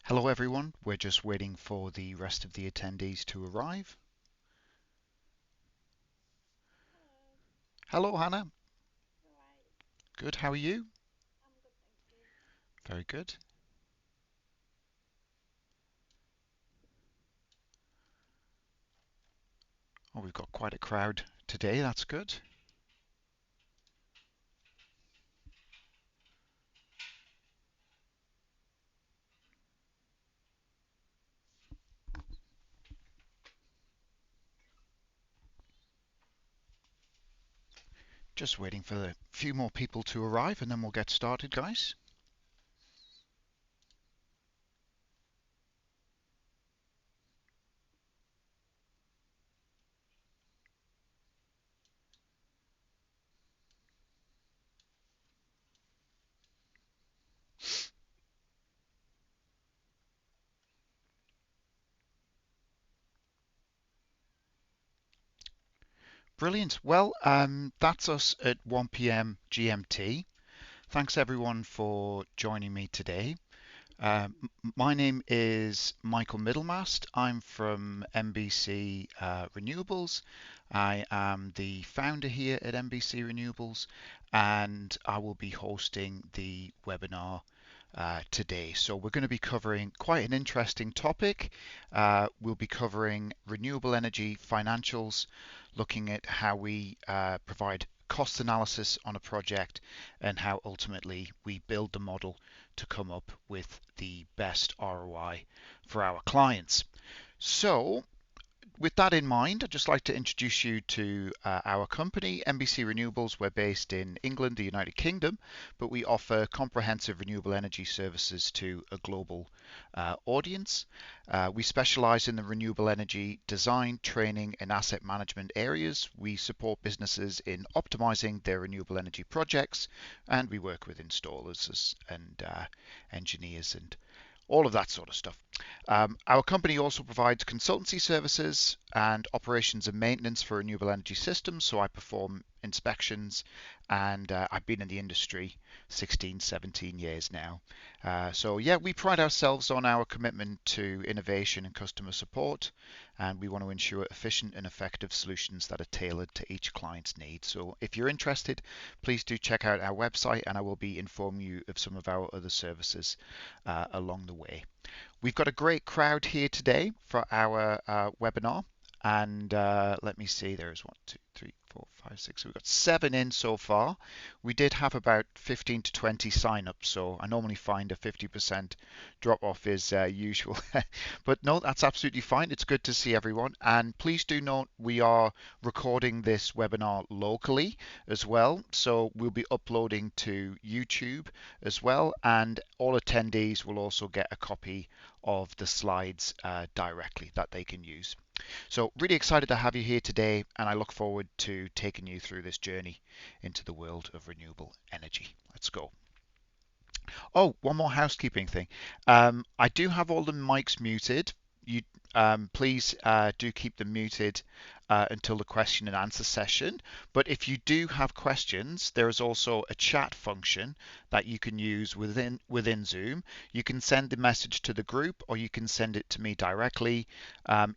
Hello everyone, we're just waiting for the rest of the attendees to arrive. Hello. Hello Hannah, You alright? good, how are you? I'm good, thank you. Very good. Oh, we've got quite a crowd today, that's good. Just waiting for a few more people to arrive and then we'll get started, guys. Brilliant. Well, that's us at 1 p.m. GMT. Thanks everyone for joining me today. My name is Michael Middlemast. I'm from NBC Renewables. I am the founder here at NBC Renewables, and I will be hosting the webinar today. So we're going to be covering quite an interesting topic. We'll be covering renewable energy financials, looking at how we provide cost analysis on a project and how ultimately we build the model to come up with the best ROI for our clients. So with that in mind, I'd just like to introduce you to our company, NBC Renewables. We're based in England, the United Kingdom, but we offer comprehensive renewable energy services to a global audience. We specialize in the renewable energy design, training, and asset management areas. We support businesses in optimizing their renewable energy projects, and we work with installers and engineers and all of that sort of stuff. Our company also provides consultancy services and operations and maintenance for renewable energy systems. So I perform inspections and I've been in the industry 16, 17 years now. So yeah, we pride ourselves on our commitment to innovation and customer support, and we want to ensure efficient and effective solutions that are tailored to each client's needs. So if you're interested, please do check out our website and I will be informing you of some of our other services along the way. We've got a great crowd here today for our webinar. And let me see, there's 1, 2, 3, 4, 5, 6. We've got 7 in so far. We did have about 15 to 20 sign-ups, so I normally find a 50% drop-off is usual. But no, that's absolutely fine. It's good to see everyone. And please do note we are recording this webinar locally as well. So we'll be uploading to YouTube as well. And all attendees will also get a copy of the slides directly that they can use. So really excited to have you here today, and I look forward to taking you through this journey into the world of renewable energy. Let's go. Oh, one more housekeeping thing. I do have all the mics muted. You please do keep them muted until the question and answer session. But if you do have questions, there is also a chat function that you can use within Zoom. You can send the message to the group, or you can send it to me directly.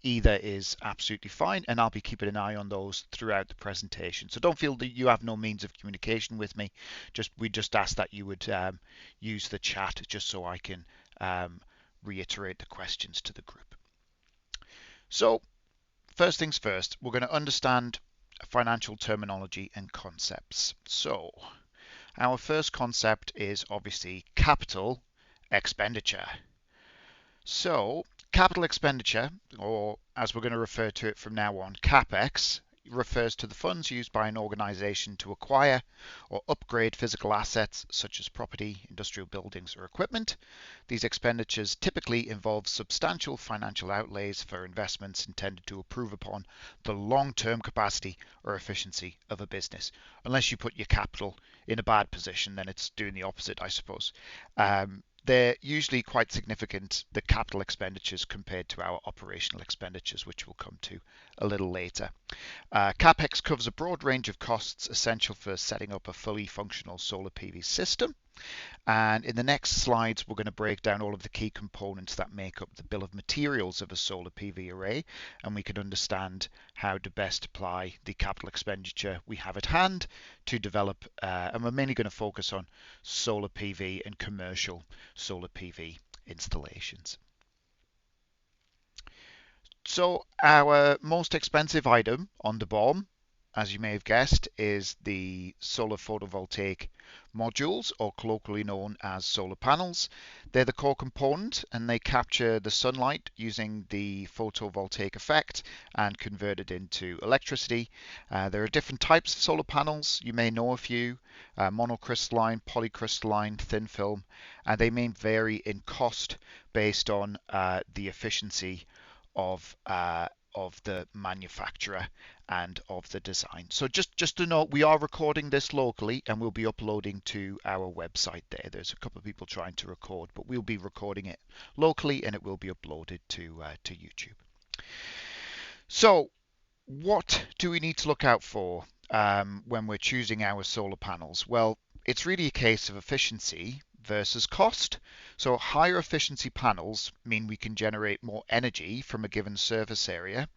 Either is absolutely fine, and I'll be keeping an eye on those throughout the presentation. So don't feel that you have no means of communication with me. We just ask that you would use the chat just so I can reiterate the questions to the group. So first things first, we're going to understand financial terminology and concepts. So our first concept is obviously capital expenditure. So capital expenditure, or as we're going to refer to it from now on, CapEx, refers to the funds used by an organization to acquire or upgrade physical assets such as property, industrial buildings, or equipment. These expenditures typically involve substantial financial outlays for investments intended to improve upon the long-term capacity or efficiency of a business. Unless you put your capital in a bad position, then it's doing the opposite, I suppose. They're usually quite significant, the capital expenditures, compared to our operational expenditures, which we'll come to a little later. CapEx covers a broad range of costs essential for setting up a fully functional solar PV system. And in the next slides, we're going to break down all of the key components that make up the bill of materials of a solar PV array, and we can understand how to best apply the capital expenditure we have at hand to develop, and we're mainly going to focus on solar PV and commercial solar PV installations. So our most expensive item on the BOM, as you may have guessed, is the solar photovoltaic modules, or colloquially known as solar panels. They're the core component, and they capture the sunlight using the photovoltaic effect and convert it into electricity. There are different types of solar panels. You may know a few: monocrystalline, polycrystalline, thin film, and they may vary in cost based on the efficiency of the manufacturer and of the design. So just to note, we are recording this locally and we'll be uploading to our website there. There's a couple of people trying to record, but we'll be recording it locally and it will be uploaded to YouTube. So what do we need to look out for when we're choosing our solar panels? Well, it's really a case of efficiency versus cost. So higher efficiency panels mean we can generate more energy from a given surface area.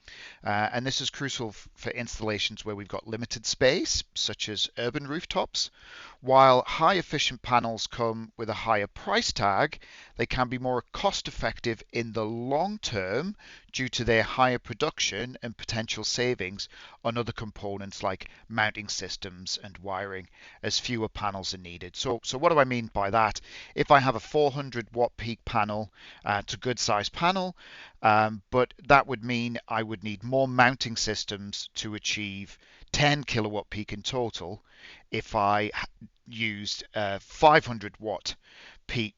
And this is crucial for installations where we've got limited space, such as urban rooftops. While high efficient panels come with a higher price tag, they can be more cost effective in the long term due to their higher production and potential savings on other components like mounting systems and wiring, as fewer panels are needed. So what do I mean by that? If I have a 400 watt peak panel, it's a good size panel, but that would mean I would need more mounting systems to achieve 10 kilowatt peak in total if I used a 500 watt peak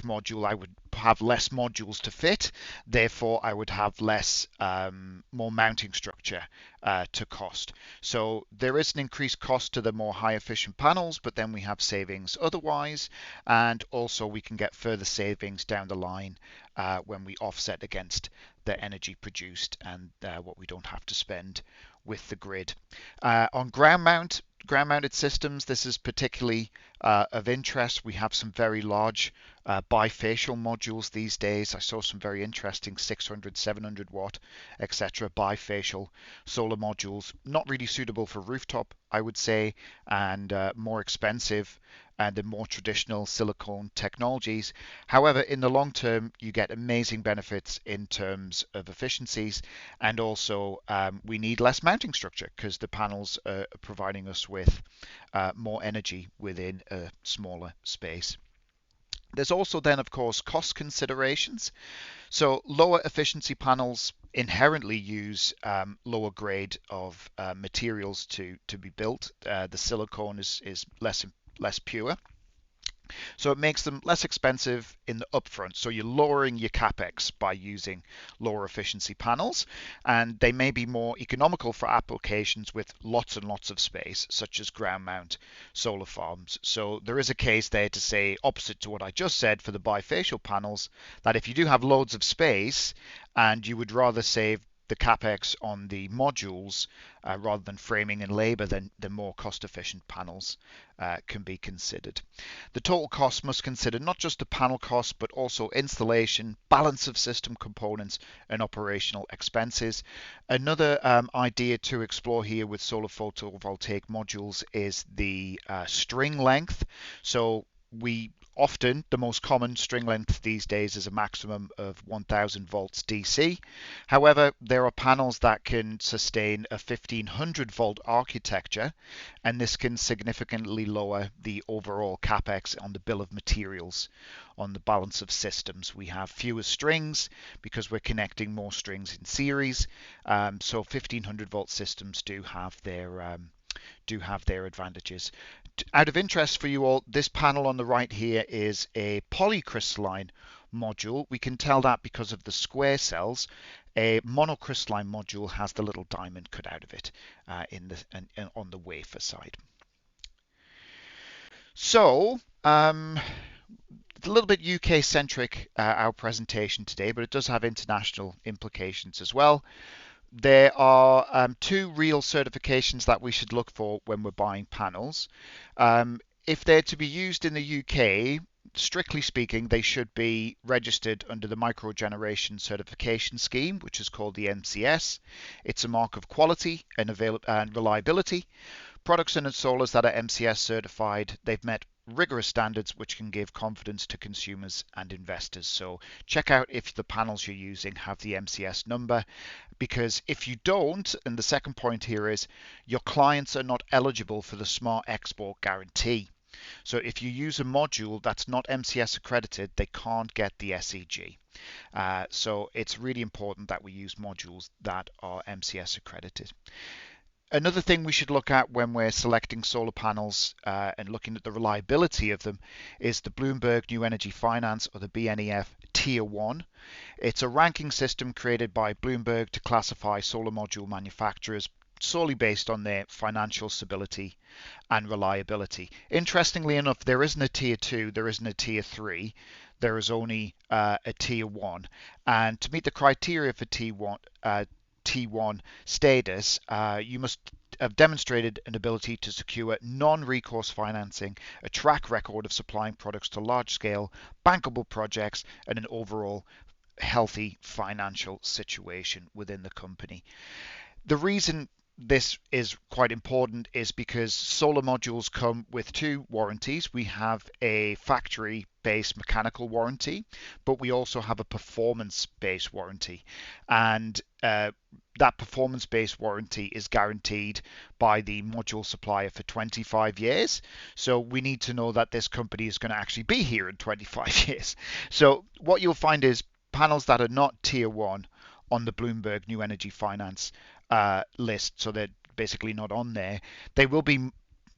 module. I would have less modules to fit, therefore I would have less more mounting structure to cost. So there is an increased cost to the more high efficient panels, but then we have savings otherwise, and also we can get further savings down the line when we offset against the energy produced and what we don't have to spend with the grid. On ground-mounted systems, this is particularly of interest. We have some very large bifacial modules these days. I saw some very interesting 600, 700 watt, etc. bifacial solar modules. Not really suitable for rooftop, I would say, and more expensive and the more traditional silicone technologies. However, in the long term, you get amazing benefits in terms of efficiencies, and also we need less mounting structure because the panels are providing us with more energy within a smaller space. There's also then, of course, cost considerations. So lower efficiency panels inherently use lower grade of materials to be built. The silicone is less pure. So it makes them less expensive in the upfront. So you're lowering your CapEx by using lower efficiency panels, and they may be more economical for applications with lots and lots of space, such as ground mount solar farms. So there is a case there to say, opposite to what I just said for the bifacial panels, that if you do have loads of space and you would rather save the CapEx on the modules rather than framing and labor, then the more cost-efficient panels can be considered. The total cost must consider not just the panel cost, but also installation, balance of system components, and operational expenses. Another idea to explore here with solar photovoltaic modules is the string length. So often the most common string length these days is a maximum of 1000 volts DC. However, there are panels that can sustain a 1500 volt architecture, and this can significantly lower the overall CapEx on the bill of materials. On the balance of systems, we have fewer strings because we're connecting more strings in series. So 1500 volt systems do have their advantages. Out of interest for you all, this panel on the right here is a polycrystalline module. We can tell that because of the square cells. A monocrystalline module has the little diamond cut out of it on the wafer side. So it's a little bit UK centric, our presentation today, but it does have international implications as well. There are two real certifications that we should look for when we're buying panels. if they're to be used in the UK, strictly speaking, they should be registered under the Microgeneration Certification Scheme, which is called the MCS. It's a mark of quality and reliability. Products and installers that are MCS certified, they've met rigorous standards which can give confidence to consumers and investors. So check out if the panels you're using have the MCS number, because if you don't, and the second point here is your clients are not eligible for the Smart Export Guarantee. So if you use a module that's not MCS accredited, they can't get the SEG. So it's really important that we use modules that are MCS accredited. Another thing we should look at when we're selecting solar panels and looking at the reliability of them is the Bloomberg New Energy Finance, or the BNEF Tier 1. It's a ranking system created by Bloomberg to classify solar module manufacturers solely based on their financial stability and reliability. Interestingly enough, there isn't a Tier 2, there isn't a Tier 3, there is only a Tier 1. And to meet the criteria for T1 status, you must have demonstrated an ability to secure non-recourse financing, a track record of supplying products to large-scale, bankable projects, and an overall healthy financial situation within the company. The reason this is quite important is because solar modules come with two warranties. We have a factory-based mechanical warranty, but we also have a performance-based warranty. And that performance-based warranty is guaranteed by the module supplier for 25 years. So we need to know that this company is going to actually be here in 25 years. So what you'll find is panels that are not Tier 1 on the Bloomberg New Energy Finance list, so they're basically not on there. They will be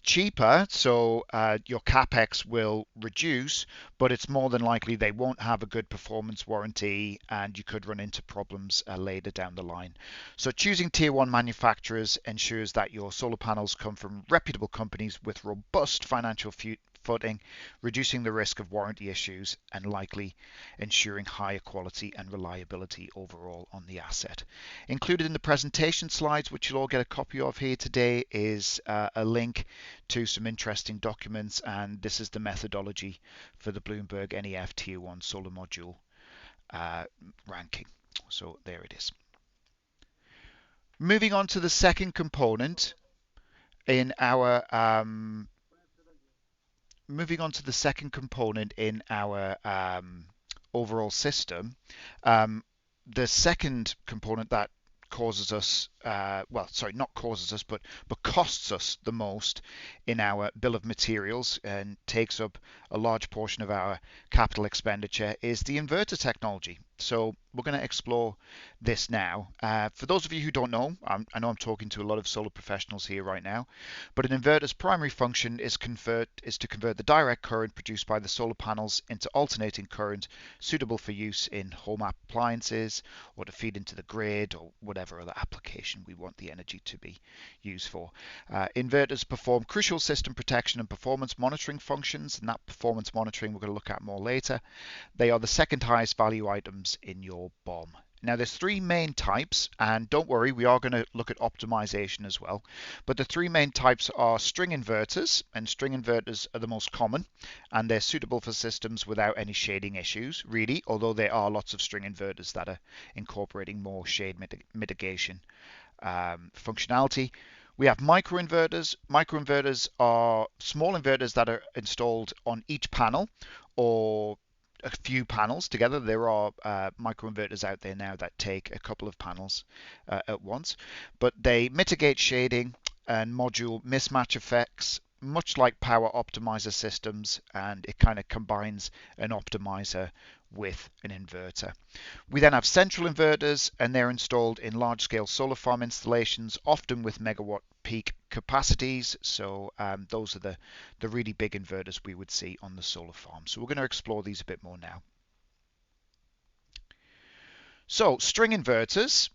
cheaper, so your CapEx will reduce, but it's more than likely they won't have a good performance warranty, and you could run into problems later down the line. So choosing Tier 1 manufacturers ensures that your solar panels come from reputable companies with robust financial footing, reducing the risk of warranty issues and likely ensuring higher quality and reliability overall on the asset. Included in the presentation slides, which you'll all get a copy of here today, is a link to some interesting documents, and this is the methodology for the Bloomberg NEF Tier 1 solar module ranking. So there it is. Moving on to the second component in our overall system. The second component that causes us, not causes us, but costs us the most in our bill of materials and takes up a large portion of our capital expenditure is the inverter technology. So we're going to explore this now. For those of you who don't know, I know I'm talking to a lot of solar professionals here right now, but an inverter's primary function is to convert the direct current produced by the solar panels into alternating current suitable for use in home appliances or to feed into the grid or whatever other application we want the energy to be used for. Inverters perform crucial system protection and performance monitoring functions, and that performance monitoring we're going to look at more later. They are the second highest value items in your BOM. Now there's three main types, and don't worry, we are going to look at optimization as well. But the three main types are string inverters, and string inverters are the most common, and they're suitable for systems without any shading issues, really, although there are lots of string inverters that are incorporating more shade mitigation functionality. We have microinverters. Microinverters are small inverters that are installed on each panel or a few panels together. There are microinverters out there now that take a couple of panels at once, but they mitigate shading and module mismatch effects, much like power optimizer systems, and it kind of combines an optimizer with an inverter. We then have central inverters, and they're installed in large-scale solar farm installations, often with megawatt peak capacities. So those are the really big inverters we would see on the solar farm. So we're going to explore these a bit more now. So string inverters,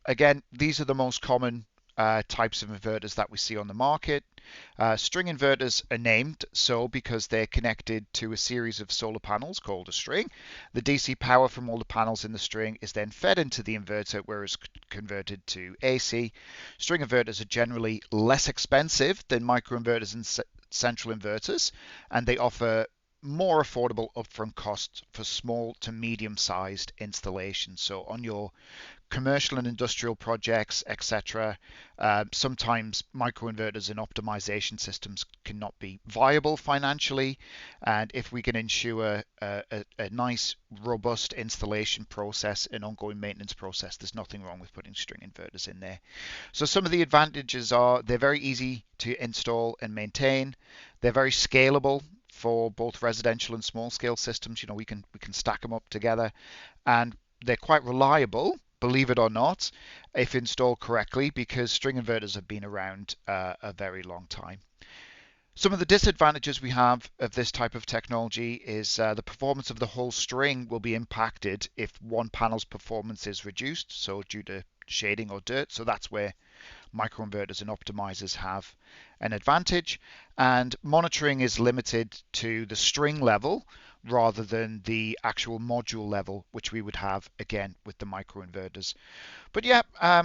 again, these are the most common types of inverters that we see on the market. String inverters are named so because they're connected to a series of solar panels called a string. The DC power from all the panels in the string is then fed into the inverter, where it's converted to AC. String inverters are generally less expensive than microinverters and central inverters, and they offer more affordable upfront costs for small to medium-sized installations. So on your commercial and industrial projects, etc. Sometimes microinverters and optimization systems cannot be viable financially, and if we can ensure a nice, robust installation process and ongoing maintenance process, there's nothing wrong with putting string inverters in there. So some of the advantages are they're very easy to install and maintain. They're very scalable for both residential and small scale systems. We can stack them up together, and they're quite reliable, believe it or not, if installed correctly, because string inverters have been around a very long time. Some of the disadvantages we have of this type of technology is the performance of the whole string will be impacted if one panel's performance is reduced, so due to shading or dirt. So that's where microinverters and optimizers have an advantage, and monitoring is limited to the string level rather than the actual module level, which we would have again with the microinverters. But yeah,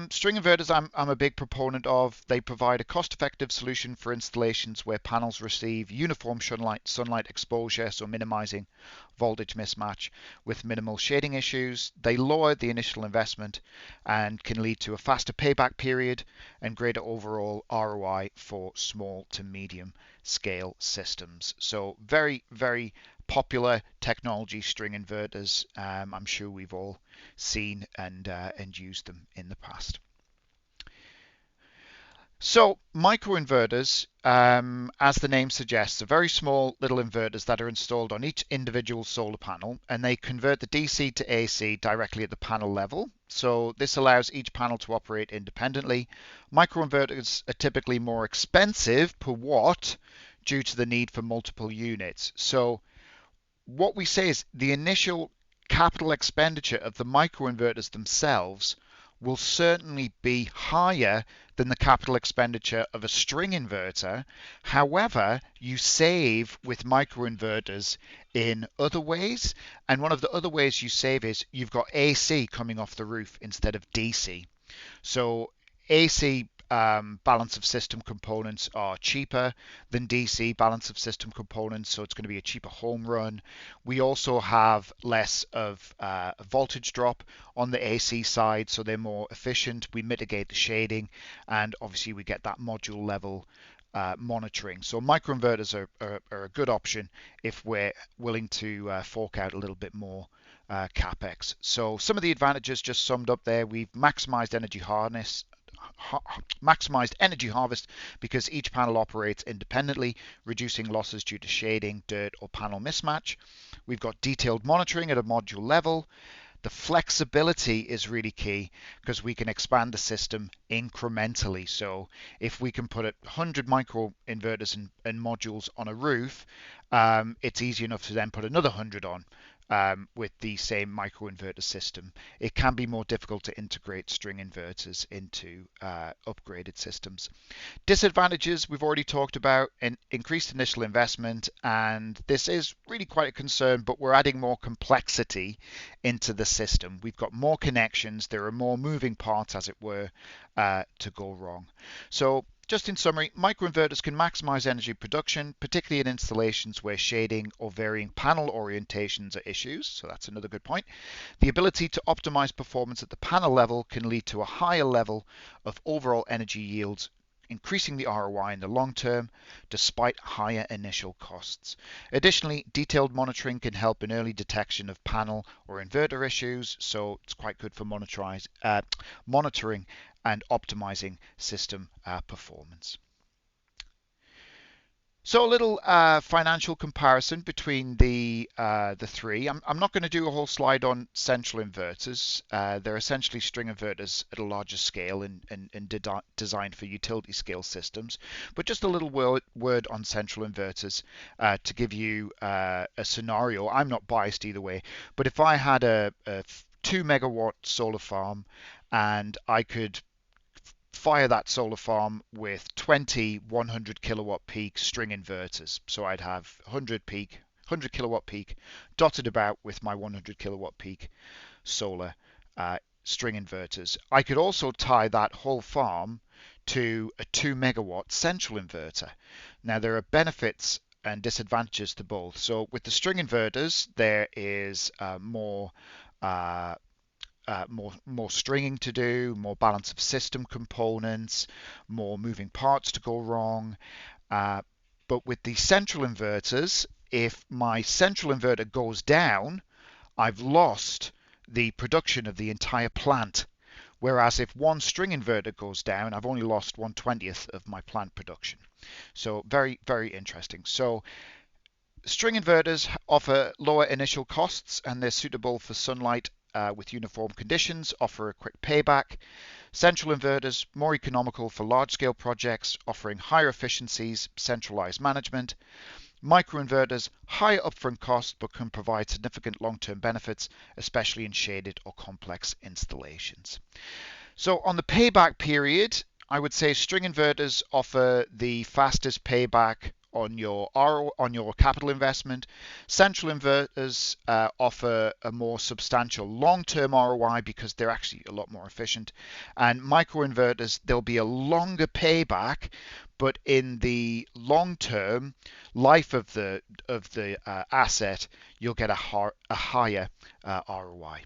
string inverters I'm a big proponent of. They provide a cost-effective solution for installations where panels receive uniform sunlight exposure, so minimizing voltage mismatch with minimal shading issues. They lower the initial investment and can lead to a faster payback period and greater overall ROI for small to medium scale systems. So very, very popular technology, string inverters. I'm sure we've all seen and used them in the past. So microinverters, as the name suggests, are very small little inverters that are installed on each individual solar panel, and they convert the DC to AC directly at the panel level. So this allows each panel to operate independently. Microinverters are typically more expensive per watt due to the need for multiple units. So what we say is the initial capital expenditure of the microinverters themselves will certainly be higher than the capital expenditure of a string inverter. However, you save with microinverters in other ways, and one of the other ways you save is you've got AC coming off the roof instead of DC. So AC balance of system components are cheaper than DC balance of system components, so it's going to be a cheaper home run. We also have less of a voltage drop on the AC side, so they're more efficient. We mitigate the shading, and obviously we get that module level monitoring. So microinverters are a good option if we're willing to fork out a little bit more CapEx. So some of the advantages just summed up there. We've maximized energy harvest because each panel operates independently, reducing losses due to shading, dirt, or panel mismatch. We've got detailed monitoring at a module level. The flexibility is really key because we can expand the system incrementally. So if we can put 100 micro inverters and modules on a roof, it's easy enough to then put another 100 on. With the same microinverter system. It can be more difficult to integrate string inverters into upgraded systems. Disadvantages we've already talked about: an increased initial investment, and this is really quite a concern, but we're adding more complexity into the system. We've got more connections, there are more moving parts, as it were, to go wrong. So just in summary, microinverters can maximize energy production, particularly in installations where shading or varying panel orientations are issues, so that's another good point. The ability to optimize performance at the panel level can lead to a higher level of overall energy yields, increasing the ROI in the long term, despite higher initial costs. Additionally, detailed monitoring can help in early detection of panel or inverter issues, so it's quite good for monitoring and optimizing system performance. So a little financial comparison between the three. I'm not going to do a whole slide on central inverters. They're essentially string inverters at a larger scale and designed for utility scale systems. But just a little word on central inverters to give you a scenario. I'm not biased either way, but if I had a 2 megawatt solar farm and I could fire that solar farm with 20 100 kilowatt peak string inverters. So I'd have 100 kilowatt peak dotted about with my 100 kilowatt peak solar string inverters. I could also tie that whole farm to a 2 megawatt central inverter. Now there are benefits and disadvantages to both. So with the string inverters, there is uh, more stringing to do, more balance of system components, more moving parts to go wrong. Uh, but with the central inverters, if my central inverter goes down, I've lost the production of the entire plant. Whereas if one string inverter goes down, I've only lost 1/20th of my plant production. So very, very interesting. So string inverters offer lower initial costs and they're suitable for sunlight with uniform conditions, offer a quick payback. Central inverters, more economical for large-scale projects, offering higher efficiencies, centralized management. Microinverters, higher upfront costs but can provide significant long-term benefits, especially in shaded or complex installations. So on the payback period, I would say string inverters offer the fastest payback on your capital investment. Central inverters offer a more substantial long-term ROI because they're actually a lot more efficient. And microinverters, there'll be a longer payback, but in the long-term life of the asset, you'll get a higher ROI.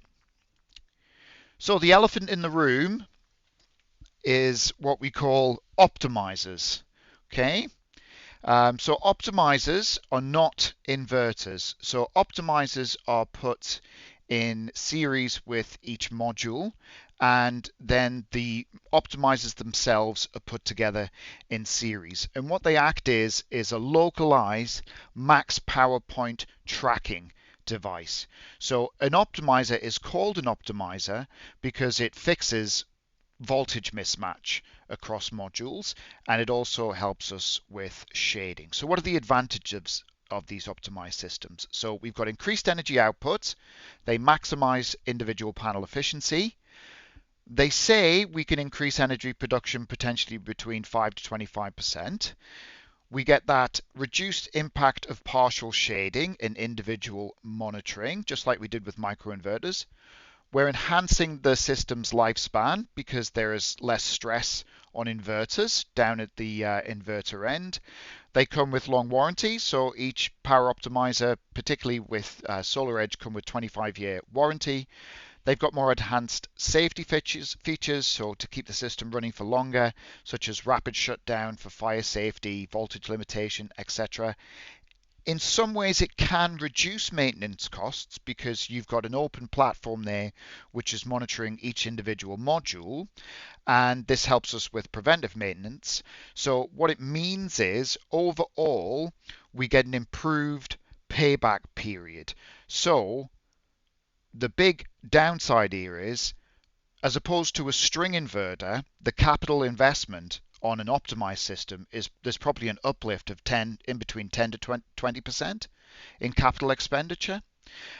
So the elephant in the room is what we call optimizers. Okay, so optimizers are not inverters. So optimizers are put in series with each module, and then the optimizers themselves are put together in series. And what they act is a localized max power point tracking device. So an optimizer is called an optimizer because it fixes voltage mismatch across modules, and it also helps us with shading. So what are the advantages of these optimized systems? So we've got increased energy output. They maximize individual panel efficiency. They say we can increase energy production potentially between 5 to 25%. We get that reduced impact of partial shading in individual monitoring, just like we did with microinverters. We're enhancing the system's lifespan because there is less stress on inverters down at the inverter end. They come with long warranties, so each power optimizer, particularly with SolarEdge, come with 25-year warranty. They've got more enhanced safety features, so to keep the system running for longer, such as rapid shutdown for fire safety, voltage limitation, etc. In some ways, it can reduce maintenance costs because you've got an open platform there which is monitoring each individual module, and this helps us with preventive maintenance. So what it means is overall we get an improved payback period. So the big downside here is, as opposed to a string inverter, the capital investment on an optimized system is there's probably an uplift of 10 in between 10 to 20% in capital expenditure.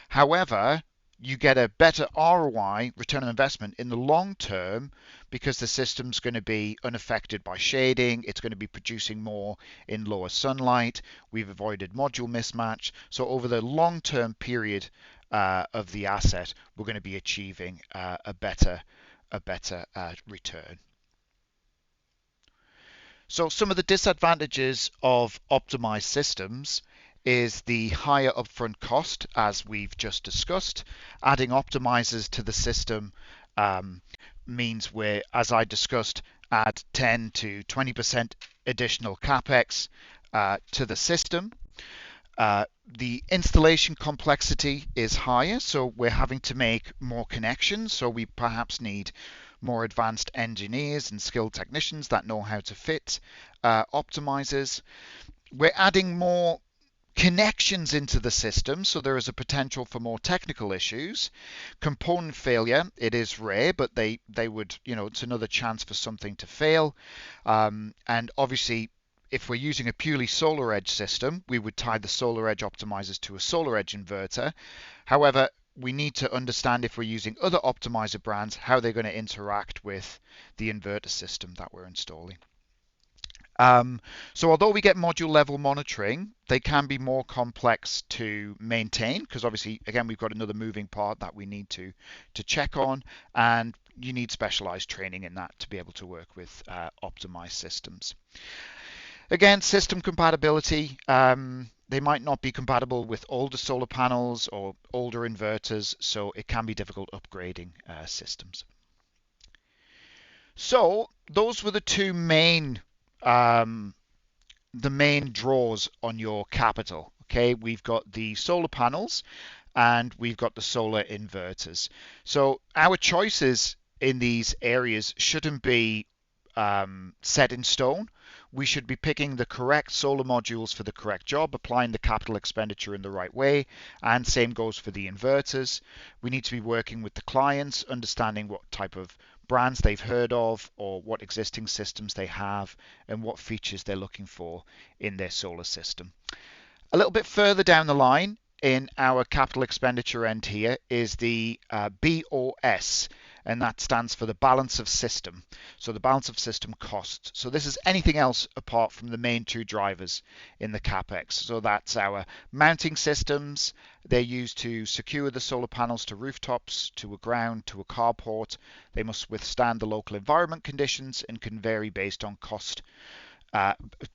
However, you get a better ROI, return on investment, in the long term because the system's going to be unaffected by shading. It's going to be producing more in lower sunlight. We've avoided module mismatch. So over the long term period of the asset, we're going to be achieving a better return. So some of the disadvantages of optimized systems is the higher upfront cost, as we've just discussed. Adding optimizers to the system means we're, as I discussed, add 10 to 20% additional CapEx to the system. The installation complexity is higher, so we're having to make more connections, so we perhaps need more advanced engineers and skilled technicians that know how to fit optimizers. We're adding more connections into the system, so there is a potential for more technical issues. Component failure, it is rare, but they would, it's another chance for something to fail. And obviously, if we're using a purely SolarEdge system, we would tie the SolarEdge optimizers to a SolarEdge inverter. However, we need to understand, if we're using other optimizer brands, how they're going to interact with the inverter system that we're installing. So although we get module level monitoring, they can be more complex to maintain because obviously, again, we've got another moving part that we need to check on, and you need specialized training in that to be able to work with optimized systems. Again, system compatibility. They might not be compatible with older solar panels or older inverters, so it can be difficult upgrading systems. So those were um, the main draws on your capital. Okay, we've got the solar panels and we've got the solar inverters. So our choices in these areas shouldn't be set in stone. We should be picking the correct solar modules for the correct job, applying the capital expenditure in the right way, and same goes for the inverters. We need to be working with the clients, understanding what type of brands they've heard of or what existing systems they have and what features they're looking for in their solar system. A little bit further down the line in our capital expenditure end here is the BOS, and that stands for the balance of system. So the balance of system cost. So this is anything else apart from the main two drivers in the CapEx. So that's our mounting systems. They're used to secure the solar panels to rooftops, to a ground, to a carport. They must withstand the local environment conditions and can vary based on cost,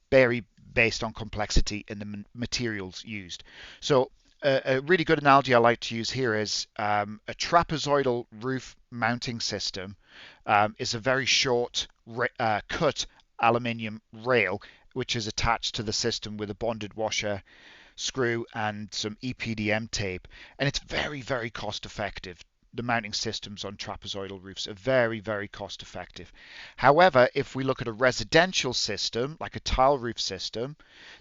vary based on complexity in the materials used. So a really good analogy I like to use here is a trapezoidal roof mounting system is a very short cut aluminium rail which is attached to the system with a bonded washer, screw and some EPDM tape, and it's very, very cost effective. The mounting systems on trapezoidal roofs are very, very cost effective. However, if we look at a residential system, like a tile roof system,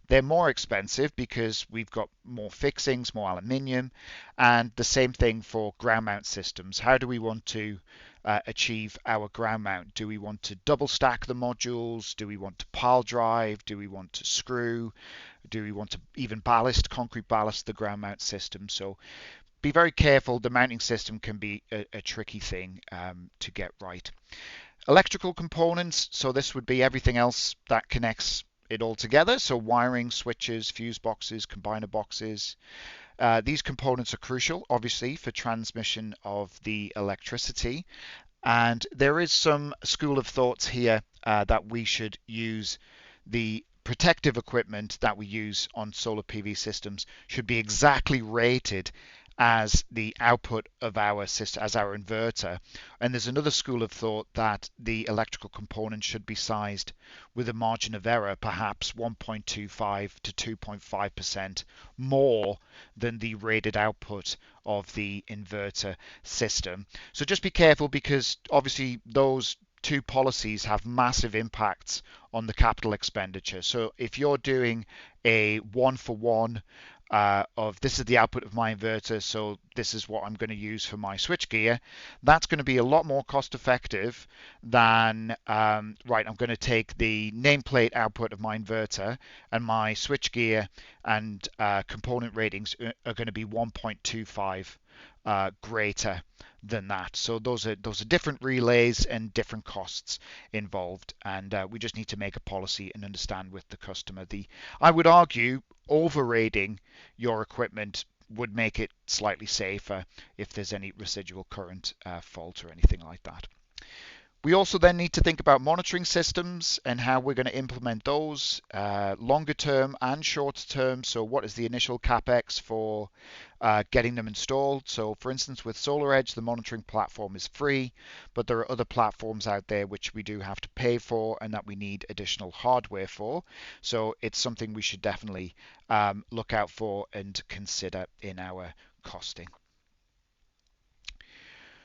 they're more expensive because we've got more fixings, more aluminium, and the same thing for ground mount systems. How do we want to achieve our ground mount? Do we want to double stack the modules? Do we want to pile drive? Do we want to screw? Do we want to even concrete ballast the ground mount system? So be very careful. The mounting system can be a tricky thing to get right. Electrical components, so this would be everything else that connects it all together. So wiring, switches, fuse boxes, combiner boxes. These components are crucial, obviously, for transmission of the electricity. And there is some school of thoughts here that we should use the protective equipment that we use on solar PV systems should be exactly rated as the output of our system, as our inverter. And there's another school of thought that the electrical component should be sized with a margin of error, perhaps 1.25 to 2.5% more than the rated output of the inverter system. So just be careful because obviously those two policies have massive impacts on the capital expenditure. So if you're doing a one-for-one of this is the output of my inverter, so this is what I'm going to use for my switchgear, that's going to be a lot more cost effective than, right, I'm going to take the nameplate output of my inverter and my switchgear and component ratings are going to be 1.25 greater than that. So those are different relays and different costs involved, and we just need to make a policy and understand with the customer. I would argue overrating your equipment would make it slightly safer if there's any residual current fault or anything like that. We also then need to think about monitoring systems and how we're going to implement those longer term and shorter term. So what is the initial CapEx for getting them installed? So for instance, with SolarEdge, the monitoring platform is free, but there are other platforms out there which we do have to pay for and that we need additional hardware for. So it's something we should definitely look out for and consider in our costing.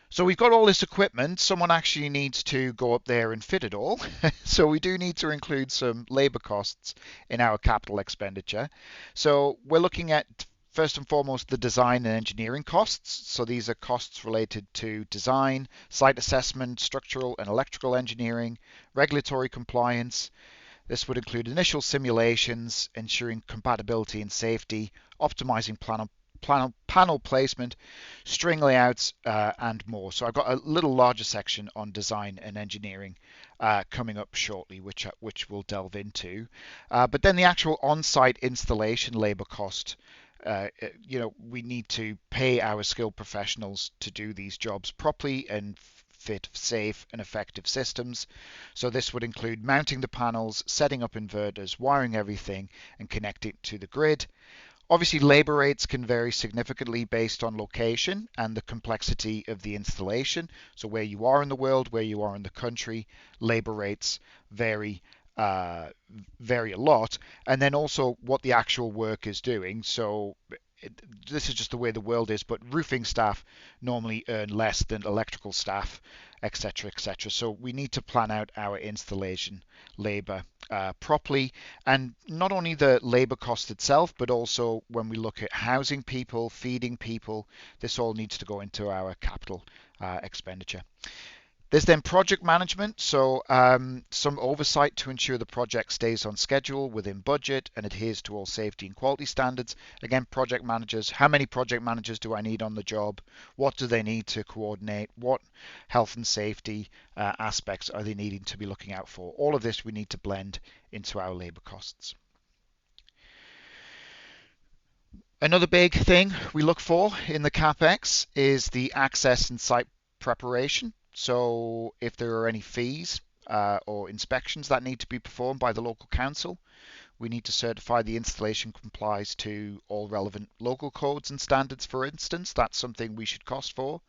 So we've got all this equipment. Someone actually needs to go up there and fit it all. So we do need to include some labor costs in our capital expenditure. So we're looking at first and foremost the design and engineering costs. So these are costs related to design, site assessment, structural and electrical engineering, regulatory compliance. This would include initial simulations, ensuring compatibility and safety, optimizing panel placement, string layouts, and more. So I've got a little larger section on design and engineering coming up shortly, which we'll delve into. But then the actual on-site installation labor cost. We need to pay our skilled professionals to do these jobs properly and fit, safe and effective systems. So this would include mounting the panels, setting up inverters, wiring everything and connecting to the grid. Obviously, labor rates can vary significantly based on location and the complexity of the installation. So where you are in the world, where you are in the country, labor rates vary uh, vary a lot. And then also what the actual work is doing. So this is just the way the world is, but roofing staff normally earn less than electrical staff, etc., etc. So we need to plan out our installation labor properly, and not only the labor cost itself, but also when we look at housing people, feeding people, this all needs to go into our capital expenditure. There's then project management, so some oversight to ensure the project stays on schedule, within budget, and adheres to all safety and quality standards. Again, project managers, how many project managers do I need on the job? What do they need to coordinate? What health and safety aspects are they needing to be looking out for? All of this we need to blend into our labor costs. Another big thing we look for in the CapEx is the access and site preparation. So if there are any fees or inspections that need to be performed by the local council, we need to certify the installation complies to all relevant local codes and standards, for instance. That's something we should cost for.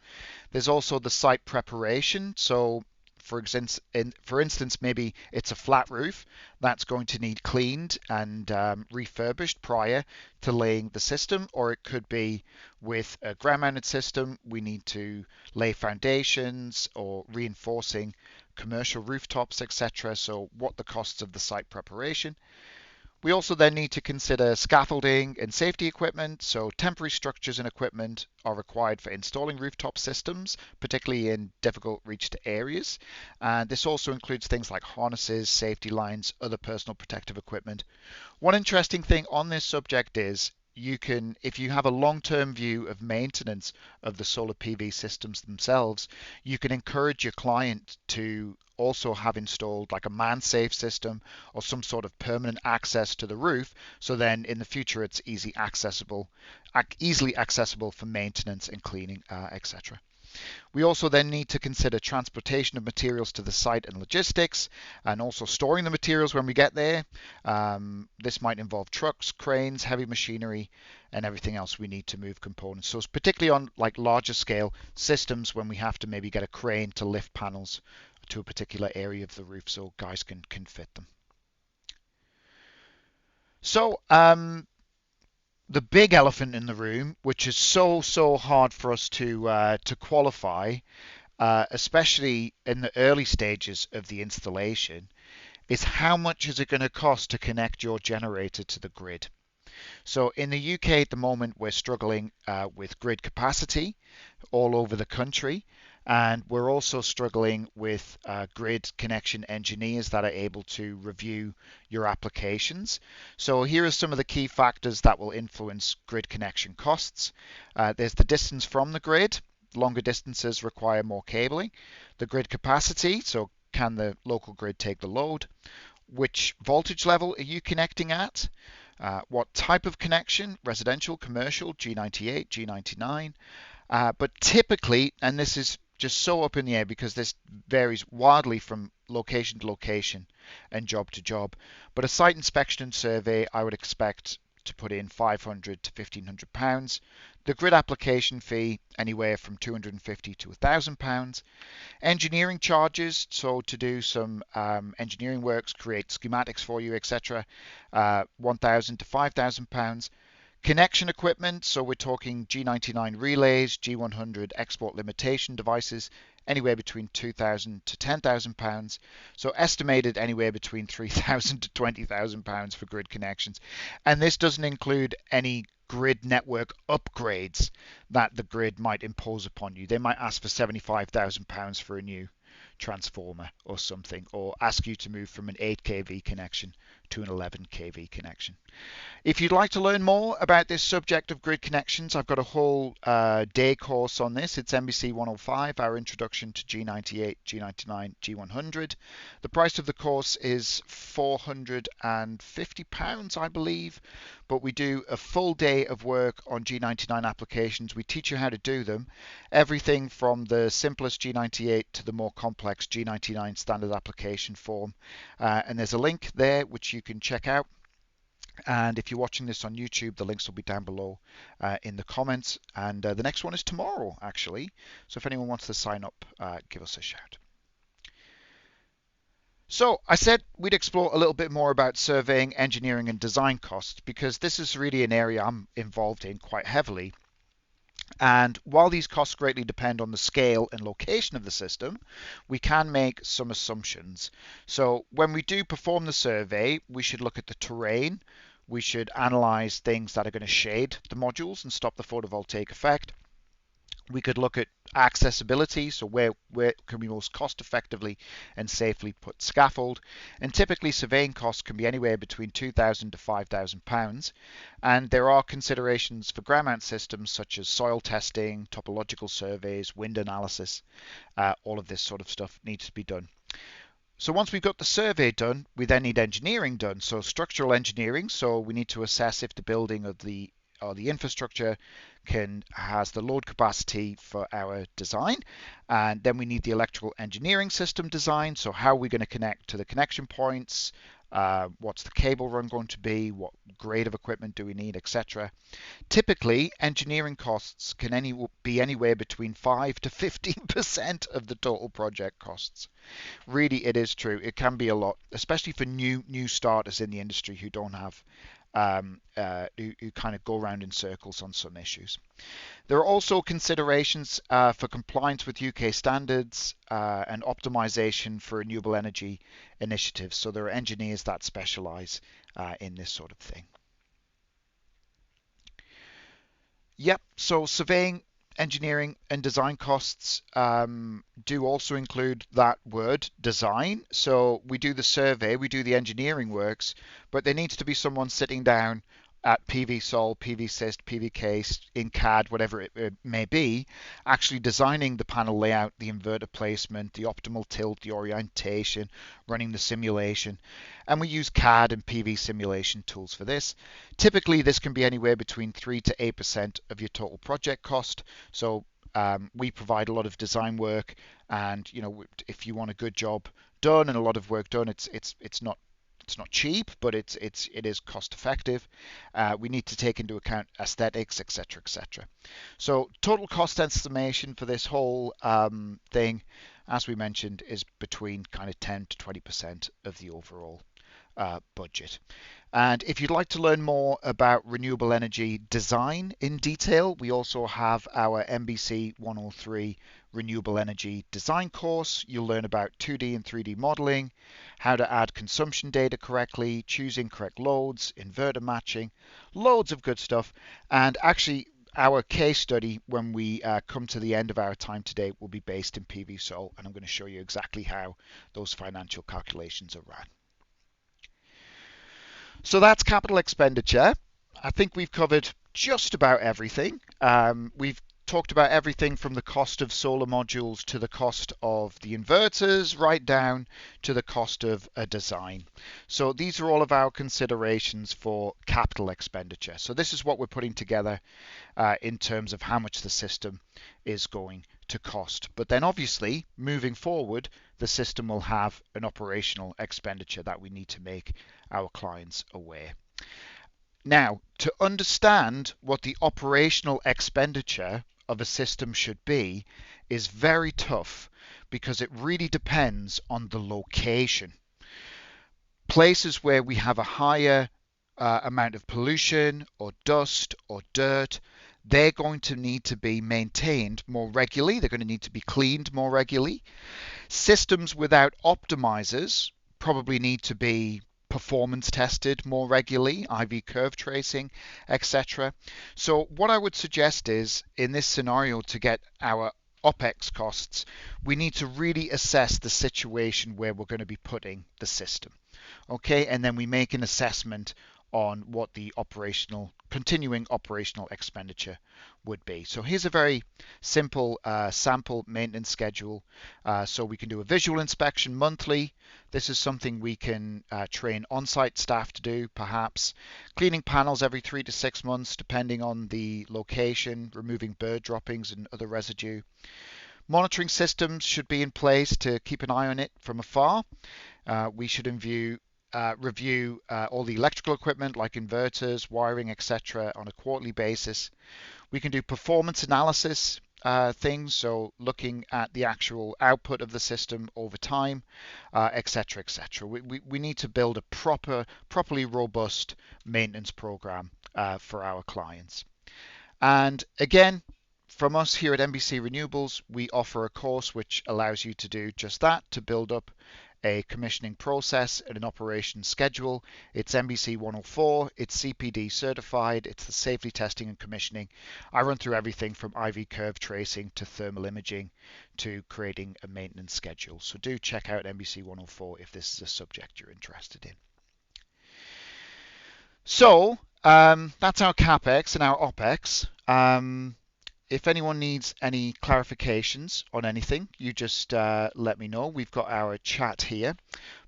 There's also the site preparation. So for instance, maybe it's a flat roof that's going to need cleaned and refurbished prior to laying the system, or it could be with a ground-mounted system, we need to lay foundations or reinforcing commercial rooftops, etc. So what the costs of the site preparation. We also then need to consider scaffolding and safety equipment. So temporary structures and equipment are required for installing rooftop systems, particularly in difficult reached areas. And this also includes things like harnesses, safety lines, other personal protective equipment. One interesting thing on this subject is you can, if you have a long-term view of maintenance of the solar PV systems themselves, you can encourage your client to also have installed like a man-safe system or some sort of permanent access to the roof. So then in the future, it's easily accessible for maintenance and cleaning, etc. We also then need to consider transportation of materials to the site and logistics, and also storing the materials when we get there. This might involve trucks, cranes, heavy machinery, and everything else we need to move components. So it's particularly on like larger scale systems when we have to maybe get a crane to lift panels to a particular area of the roof so guys can fit them. So the big elephant in the room, which is so hard for us to qualify, especially in the early stages of the installation, is how much is it going to cost to connect your generator to the grid? So in the UK at the moment, we're struggling with grid capacity all over the country. And we're also struggling with grid connection engineers that are able to review your applications. So here are some of the key factors that will influence grid connection costs. There's the distance from the grid. Longer distances require more cabling. The grid capacity, so can the local grid take the load? Which voltage level are you connecting at? What type of connection? Residential, commercial, G98, G99. But typically, and this is just so up in the air because this varies wildly from location to location and job to job, but a site inspection and survey I would expect to put in £500 to £1,500. The grid application fee anywhere from £250 to £1,000. Engineering charges, so to do some engineering works, create schematics for you, etc., £1,000 to £5,000. Connection equipment, so we're talking G99 relays, G100 export limitation devices, anywhere between £2,000 to £10,000. So estimated anywhere between £3,000 to £20,000 for grid connections. And this doesn't include any grid network upgrades that the grid might impose upon you. They might ask for £75,000 for a new transformer or something, or ask you to move from an 8 kV connection to an 11 kV connection. If you'd like to learn more about this subject of grid connections, I've got a whole day course on this. It's MBC 105, our introduction to G98, G99, G100. The price of the course is £450, I believe, but we do a full day of work on G99 applications. We teach you how to do them, everything from the simplest G98 to the more complex G99 standard application form. And there's a link there which you can check out. And if you're watching this on YouTube, the links will be down below in the comments. And the next one is tomorrow, actually. So if anyone wants to sign up, give us a shout. So I said we'd explore a little bit more about surveying, engineering, and design costs, because this is really an area I'm involved in quite heavily. And while these costs greatly depend on the scale and location of the system, we can make some assumptions. So when we do perform the survey, we should look at the terrain. We should analyze things that are going to shade the modules and stop the photovoltaic effect. We could look at accessibility, so where can we most cost effectively and safely put scaffold. And typically surveying costs can be anywhere between £2,000 to £5,000. And there are considerations for ground mount systems such as soil testing, topological surveys, wind analysis. All of this sort of stuff needs to be done. So once we've got the survey done, we then need engineering done. So structural engineering, so we need to assess if the building or the infrastructure has the load capacity for our design. And then we need the electrical engineering system design. So how are we going to connect to the connection points? What's the cable run going to be? What grade of equipment do we need, etc. Typically, engineering costs can be anywhere between 5 to 15% of the total project costs. Really, it is true. It can be a lot, especially for new starters in the industry who don't have who kind of go around in circles on some issues. There are also considerations for compliance with UK standards and optimization for renewable energy initiatives. So there are engineers that specialize in this sort of thing. Yep, so surveying, engineering, and design costs do also include that word, design. So we do the survey, we do the engineering works, but there needs to be someone sitting down at PVSol, PVSys, PVCase, in CAD, whatever it may be, actually designing the panel layout, the inverter placement, the optimal tilt, the orientation, running the simulation. And we use CAD and PV simulation tools for this. Typically, this can be anywhere between 3 to 8% of your total project cost. So we provide a lot of design work, and if you want a good job done and a lot of work done, it's not cheap, but it is cost effective. We need to take into account aesthetics, etc., etc. So total cost estimation for this whole thing, as we mentioned, is between kind of 10 to 20% of the overall budget. And if you'd like to learn more about renewable energy design in detail, we also have our MBC 103 renewable energy design course. You'll learn about 2D and 3D modeling, how to add consumption data correctly, choosing correct loads, inverter matching, loads of good stuff. And actually, our case study, when we come to the end of our time today, will be based in PVSol, and I'm going to show you exactly how those financial calculations are run. So that's capital expenditure. I think we've covered just about everything. We've talked about everything from the cost of solar modules to the cost of the inverters, right down to the cost of a design. So these are all of our considerations for capital expenditure. So this is what we're putting together in terms of how much the system is going to cost. But then obviously, moving forward, the system will have an operational expenditure that we need to make our clients aware. Now, to understand what the operational expenditure of a system should be is very tough, because it really depends on the location. Places where we have a higher amount of pollution or dust or dirt, they're going to need to be maintained more regularly. They're going to need to be cleaned more regularly. Systems without optimizers probably need to be performance tested more regularly, IV curve tracing, etc. So what I would suggest is, in this scenario, to get our OPEX costs, we need to really assess the situation where we're going to be putting the system. Okay, and then we make an assessment on what the continuing operational expenditure would be. So here's a very simple sample maintenance schedule. So we can do a visual inspection monthly. This is something we can train on-site staff to do, perhaps. Cleaning panels every 3 to 6 months, depending on the location, removing bird droppings and other residue. Monitoring systems should be in place to keep an eye on it from afar. We should review all the electrical equipment like inverters, wiring, etc. on a quarterly basis. We can do performance analysis things, so looking at the actual output of the system over time, etc., etc. We need to build a properly robust maintenance program for our clients. And again, from us here at NBC Renewables, we offer a course which allows you to do just that, to build up a commissioning process and an operation schedule. It's NBC 104, it's CPD certified, it's the safety testing and commissioning. I run through everything from IV curve tracing to thermal imaging to creating a maintenance schedule. So do check out NBC 104 if this is a subject you're interested in. So that's our CapEx and our OPEX. If anyone needs any clarifications on anything, you just let me know. We've got our chat here.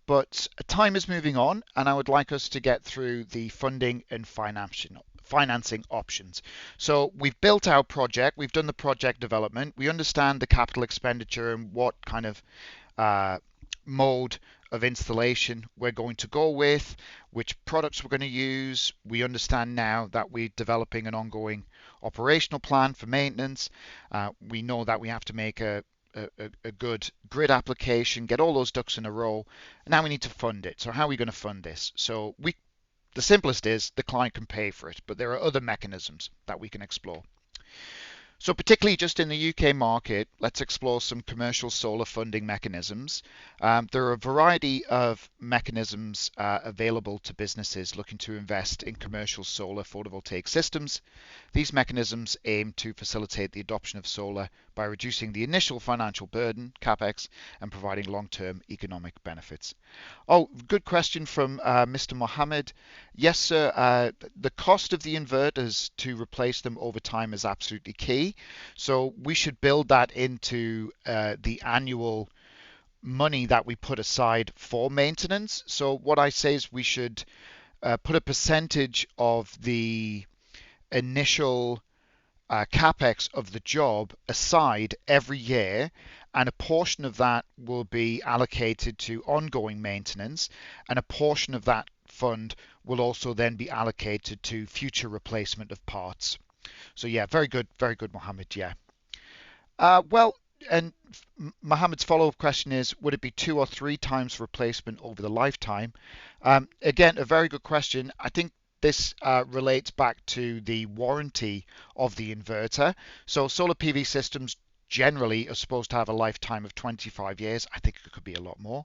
But time is moving on, and I would like us to get through the funding and financing options. So we've built our project, we've done the project development, we understand the capital expenditure and what kind of mode of installation we're going to go with, which products we're going to use. We understand now that we're developing an ongoing operational plan for maintenance. We know that we have to make a good grid application, get all those ducks in a row. And now we need to fund it. So how are we going to fund this? So the simplest is the client can pay for it, but there are other mechanisms that we can explore. So particularly just in the UK market, let's explore some commercial solar funding mechanisms. There are a variety of mechanisms available to businesses looking to invest in commercial solar photovoltaic systems. These mechanisms aim to facilitate the adoption of solar by reducing the initial financial burden, CapEx, and providing long-term economic benefits. Oh, good question from Mr. Mohammed. Yes, sir. The cost of the inverters to replace them over time is absolutely key. So we should build that into the annual money that we put aside for maintenance. So what I say is we should put a percentage of the initial CapEx of the job aside every year, and a portion of that will be allocated to ongoing maintenance, and a portion of that fund will also then be allocated to future replacement of parts. So yeah, very good, Mohammed. Yeah. Well, and Mohammed's follow-up question is, would it be 2 or 3 times replacement over the lifetime? Again, a very good question. I think this relates back to the warranty of the inverter. So solar PV systems generally are supposed to have a lifetime of 25 years. I think it could be a lot more.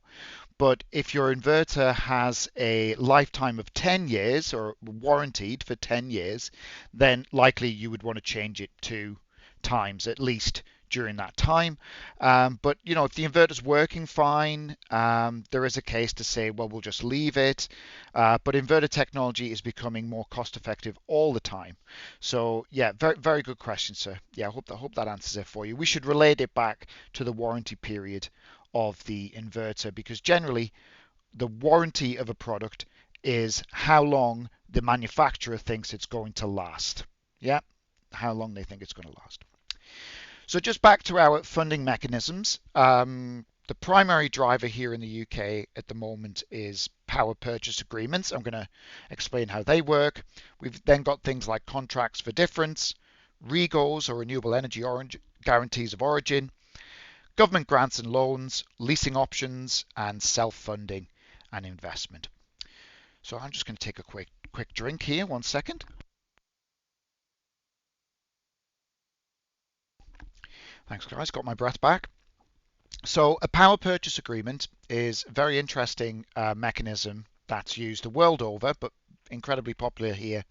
But if your inverter has a lifetime of 10 years or warranted for 10 years, then likely you would want to change it 2 times at least during that time. But if the inverter's working fine, there is a case to say, well, we'll just leave it. But inverter technology is becoming more cost effective all the time. So yeah, very good question, sir. Yeah, I hope that answers it for you. We should relate it back to the warranty period of the inverter, because generally the warranty of a product is how long the manufacturer thinks it's going to last. Yeah, how long they think it's going to last. So just back to our funding mechanisms. The primary driver here in the UK at the moment is power purchase agreements. I'm going to explain how they work. We've then got things like contracts for difference, REGOs or renewable energy guarantees of origin, government grants and loans, leasing options, and self-funding and investment. So I'm just going to take a quick drink here. 1 second. Thanks, guys. Got my breath back. So a power purchase agreement is a very interesting mechanism that's used the world over, but incredibly popular here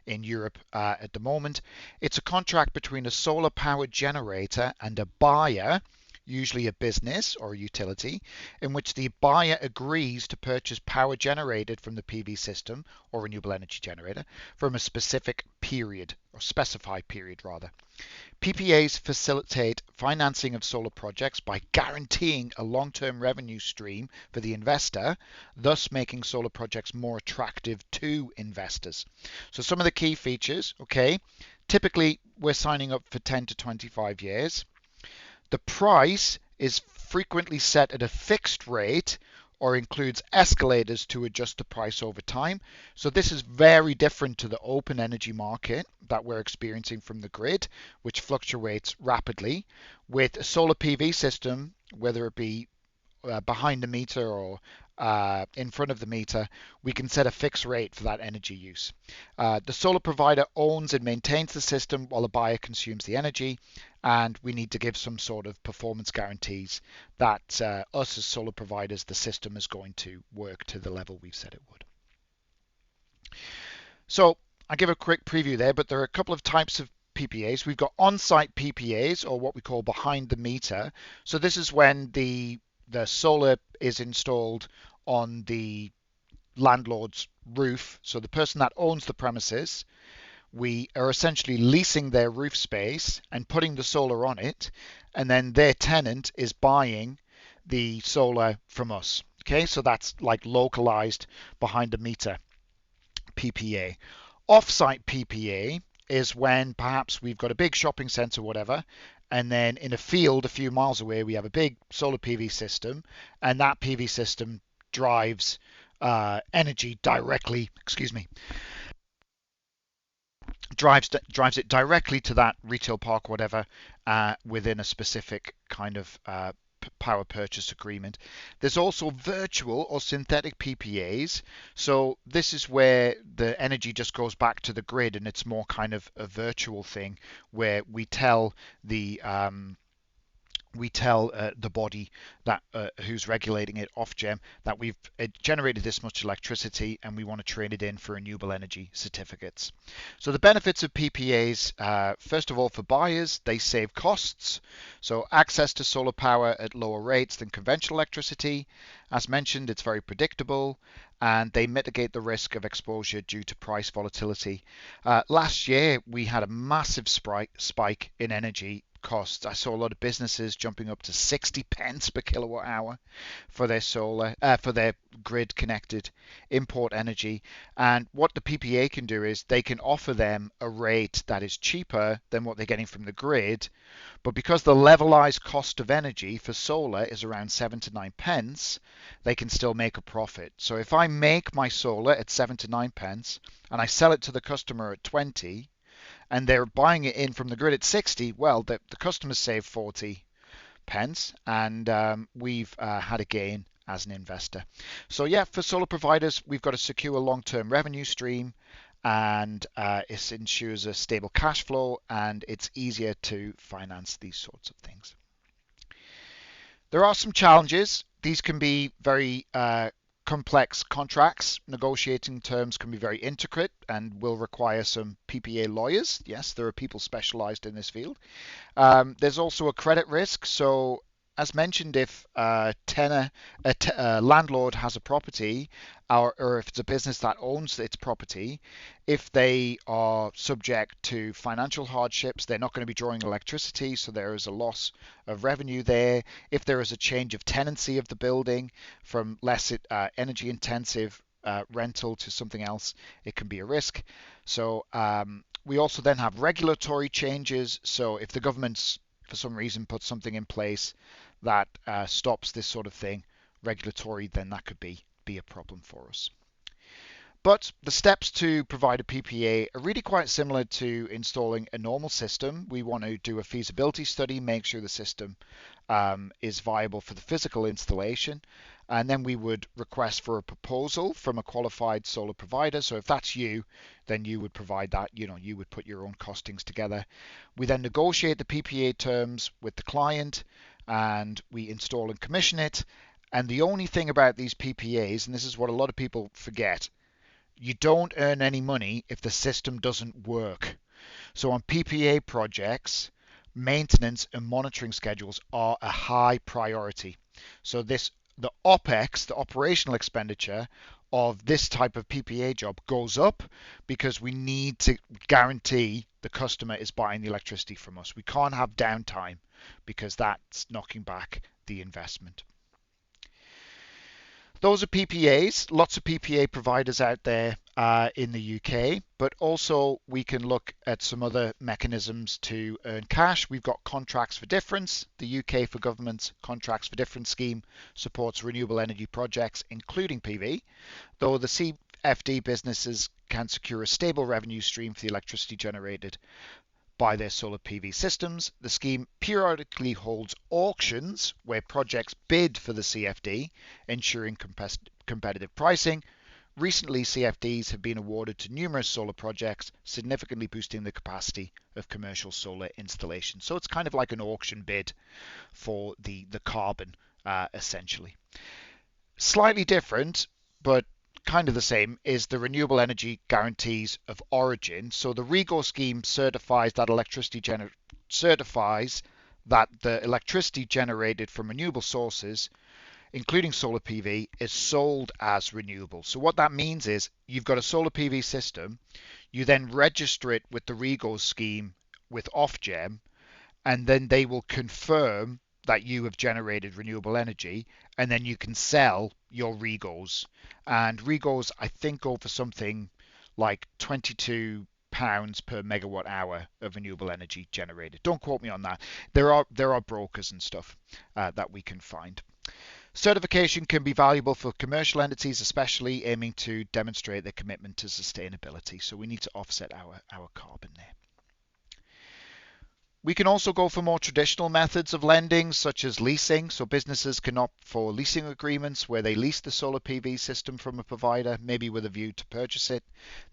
in Europe at the moment. It's a contract between a solar power generator and a buyer, usually a business or a utility, in which the buyer agrees to purchase power generated from the PV system or renewable energy generator from a specific period, or specified period rather. PPAs facilitate financing of solar projects by guaranteeing a long-term revenue stream for the investor, thus making solar projects more attractive to investors. So some of the key features, okay, typically we're signing up for 10 to 25 years. The price is frequently set at a fixed rate or includes escalators to adjust the price over time. So this is very different to the open energy market that we're experiencing from the grid, which fluctuates rapidly. With a solar PV system, whether it be behind the meter or in front of the meter, we can set a fixed rate for that energy use. The solar provider owns and maintains the system while the buyer consumes the energy, and we need to give some sort of performance guarantees that us as solar providers, the system is going to work to the level we've said it would. So I give a quick preview there, but there are a couple of types of PPAs. We've got on-site PPAs, or what we call behind the meter. So this is when the solar is installed on the landlord's roof. So the person that owns the premises, we are essentially leasing their roof space and putting the solar on it, and then their tenant is buying the solar from us. Okay, so that's like localized behind the meter PPA. Off-site PPA is when perhaps we've got a big shopping center, whatever, and then in a field a few miles away we have a big solar PV system, and that PV system drives energy directly, drives it directly to that retail park, whatever, within a specific kind of power purchase agreement. There's also virtual or synthetic PPAs. So this is where the energy just goes back to the grid, and it's more kind of a virtual thing where we tell the body that who's regulating it, Ofgem, that we've generated this much electricity and we want to trade it in for renewable energy certificates. So the benefits of PPAs, first of all, for buyers, they save costs. So access to solar power at lower rates than conventional electricity. As mentioned, it's very predictable, and they mitigate the risk of exposure due to price volatility. Last year, we had a massive spike in energy costs. I saw a lot of businesses jumping up to 60 pence per kilowatt hour for their solar, for their grid connected import energy. And what the PPA can do is they can offer them a rate that is cheaper than what they're getting from the grid. But because the levelized cost of energy for solar is around 7 to 9 pence, they can still make a profit. So if I make my solar at 7 to 9 pence and I sell it to the customer at 20, and they're buying it in from the grid at 60, well, the customers save 40 pence, and we've had a gain as an investor. So yeah, for solar providers, we've got a secure long-term revenue stream, and it ensures a stable cash flow, and it's easier to finance these sorts of things. There are some challenges. These can be very complex contracts. Negotiating terms can be very intricate and will require some PPA lawyers. Yes, there are people specialized in this field. There's also a credit risk. So as mentioned, if a landlord has a property, or if it's a business that owns its property, if they are subject to financial hardships, they're not going to be drawing electricity, so there is a loss of revenue there. If there is a change of tenancy of the building from less energy intensive rental to something else, it can be a risk. So we also then have regulatory changes. So if the government's for some reason puts something in place that stops this sort of thing, regulatory, then that could be a problem for us. But the steps to provide a PPA are really quite similar to installing a normal system. We want to do a feasibility study, make sure the system is viable for the physical installation, and then we would request for a proposal from a qualified solar provider. So if that's you, then you would provide that, you would put your own costings together. We then negotiate the PPA terms with the client, and we install and commission it. And the only thing about these PPAs, and this is what a lot of people forget, You don't earn any money if the system doesn't work. So on PPA projects, maintenance and monitoring schedules are a high priority. So the OpEx, the operational expenditure of this type of PPA job goes up because we need to guarantee the customer is buying the electricity from us. We can't have downtime because that's knocking back the investment. Those are PPAs, lots of PPA providers out there in the UK, but also we can look at some other mechanisms to earn cash. We've got contracts for difference. The UK for government contracts for difference scheme supports renewable energy projects, including PV, though the CFD businesses can secure a stable revenue stream for the electricity generated by their solar PV systems. The scheme periodically holds auctions where projects bid for the CFD, ensuring competitive pricing. Recently, CFDs have been awarded to numerous solar projects, significantly boosting the capacity of commercial solar installations. So it's kind of like an auction bid for the carbon, essentially. Slightly different, but kind of the same, is the Renewable Energy Guarantees of Origin. So the REGO scheme certifies that the electricity generated from renewable sources, including solar PV, is sold as renewable. So what that means is you've got a solar PV system, you then register it with the REGO scheme with Ofgem, and then they will confirm that you have generated renewable energy, and then you can sell your regos. And regos, I think, go for something like £22 per megawatt hour of renewable energy generated. Don't quote me on that. There are brokers and stuff that we can find. Certification can be valuable for commercial entities, especially aiming to demonstrate their commitment to sustainability. So we need to offset our carbon there. We can also go for more traditional methods of lending, such as leasing. So businesses can opt for leasing agreements where they lease the solar PV system from a provider, maybe with a view to purchase it.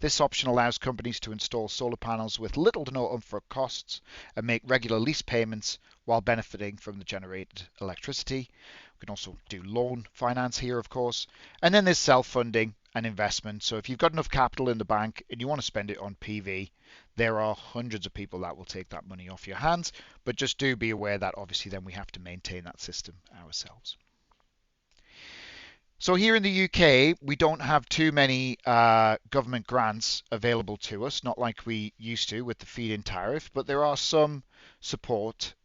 This option allows companies to install solar panels with little to no upfront costs and make regular lease payments while benefiting from the generated electricity. We can also do loan finance here, of course. And then there's self-funding and investment. So if you've got enough capital in the bank and you want to spend it on PV, there are hundreds of people that will take that money off your hands, but just do be aware that obviously then we have to maintain that system ourselves. So here in the UK, we don't have too many government grants available to us, not like we used to with the feed-in tariff, but there are some support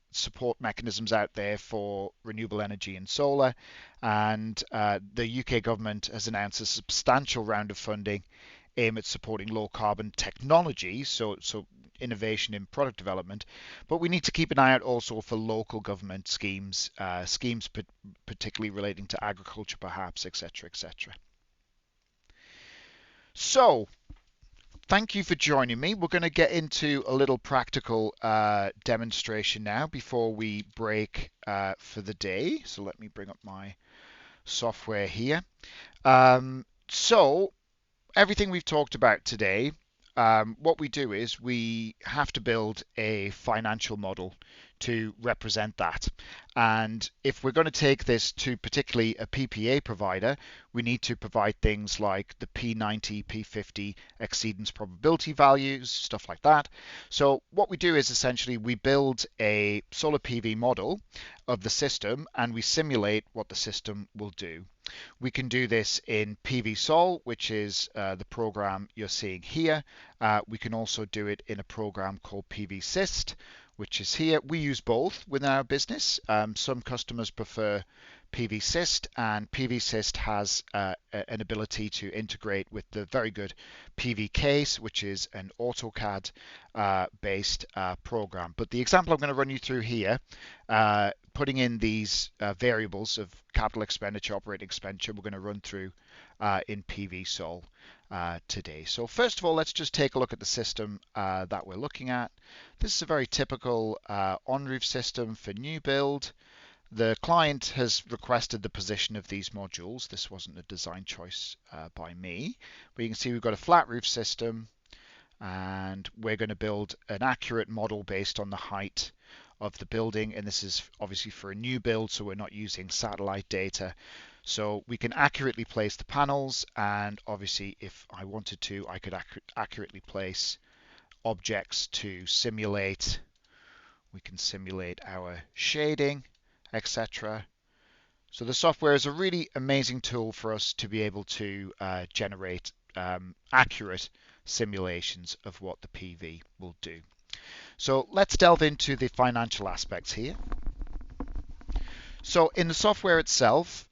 mechanisms out there for renewable energy and solar, and the UK government has announced a substantial round of funding aim at supporting low carbon technologies, so innovation in product development. But we need to keep an eye out also for local government schemes, particularly relating to agriculture, perhaps, etc., etc. So, thank you for joining me. We're going to get into a little practical demonstration now before we break for the day. So let me bring up my software here. So everything we've talked about today, what we do is we have to build a financial model to represent that. And if we're going to take this to particularly a PPA provider, we need to provide things like the P90, P50 exceedance probability values, stuff like that. So what we do is essentially we build a solar PV model of the system and we simulate what the system will do. We can do this in PVSol, which is the program you're seeing here. We can also do it in a program called PVSist, which is here. We use both within our business. Some customers prefer PVSist, and PVSist has an ability to integrate with the very good PVCase, which is an AutoCAD based program. But the example I'm going to run you through here, putting in these variables of capital expenditure, operating expenditure, we're going to run through in PVSol today. So first of all, let's just take a look at the system that we're looking at. This is a very typical on-roof system for new build. The client has requested the position of these modules. This wasn't a design choice by me, but you can see we've got a flat roof system, and we're going to build an accurate model based on the height of the building, and this is obviously for a new build, so we're not using satellite data. So we can accurately place the panels, and obviously if I wanted to, I could accurately place objects to simulate. We can simulate our shading, etc. So the software is a really amazing tool for us to be able to generate accurate simulations of what the PV will do. So let's delve into the financial aspects here. So in the software itself,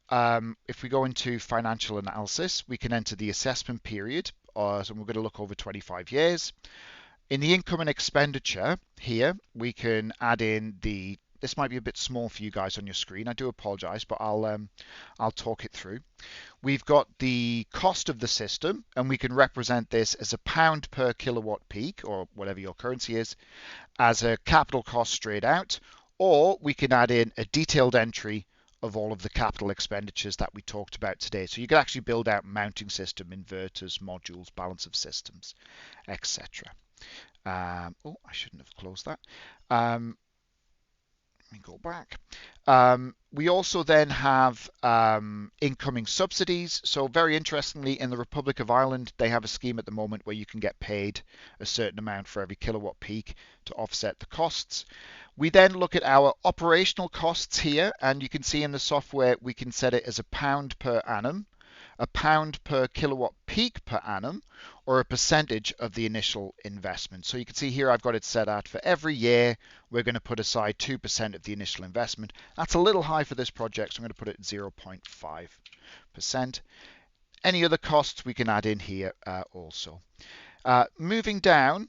if we go into financial analysis, we can enter the assessment period. So we're going to look over 25 years. In the income and expenditure here, we can add in the, this might be a bit small for you guys on your screen. I do apologize, but I'll talk it through. We've got the cost of the system, and we can represent this as a pound per kilowatt peak, or whatever your currency is, as a capital cost straight out, or we can add in a detailed entry of all of the capital expenditures that we talked about today. So you can actually build out mounting system, inverters, modules, balance of systems, etc. Oh, I shouldn't have closed that. Let me go back. We also then have incoming subsidies. So very interestingly, in the Republic of Ireland, they have a scheme at the moment where you can get paid a certain amount for every kilowatt peak to offset the costs. We then look at our operational costs here, and you can see in the software we can set it as a pound per annum, a pound per kilowatt peak per annum, or a percentage of the initial investment. So you can see here I've got it set out for every year we're going to put aside 2% of the initial investment. That's a little high for this project, so I'm going to put it at 0.5%. Any other costs we can add in here also. Moving down,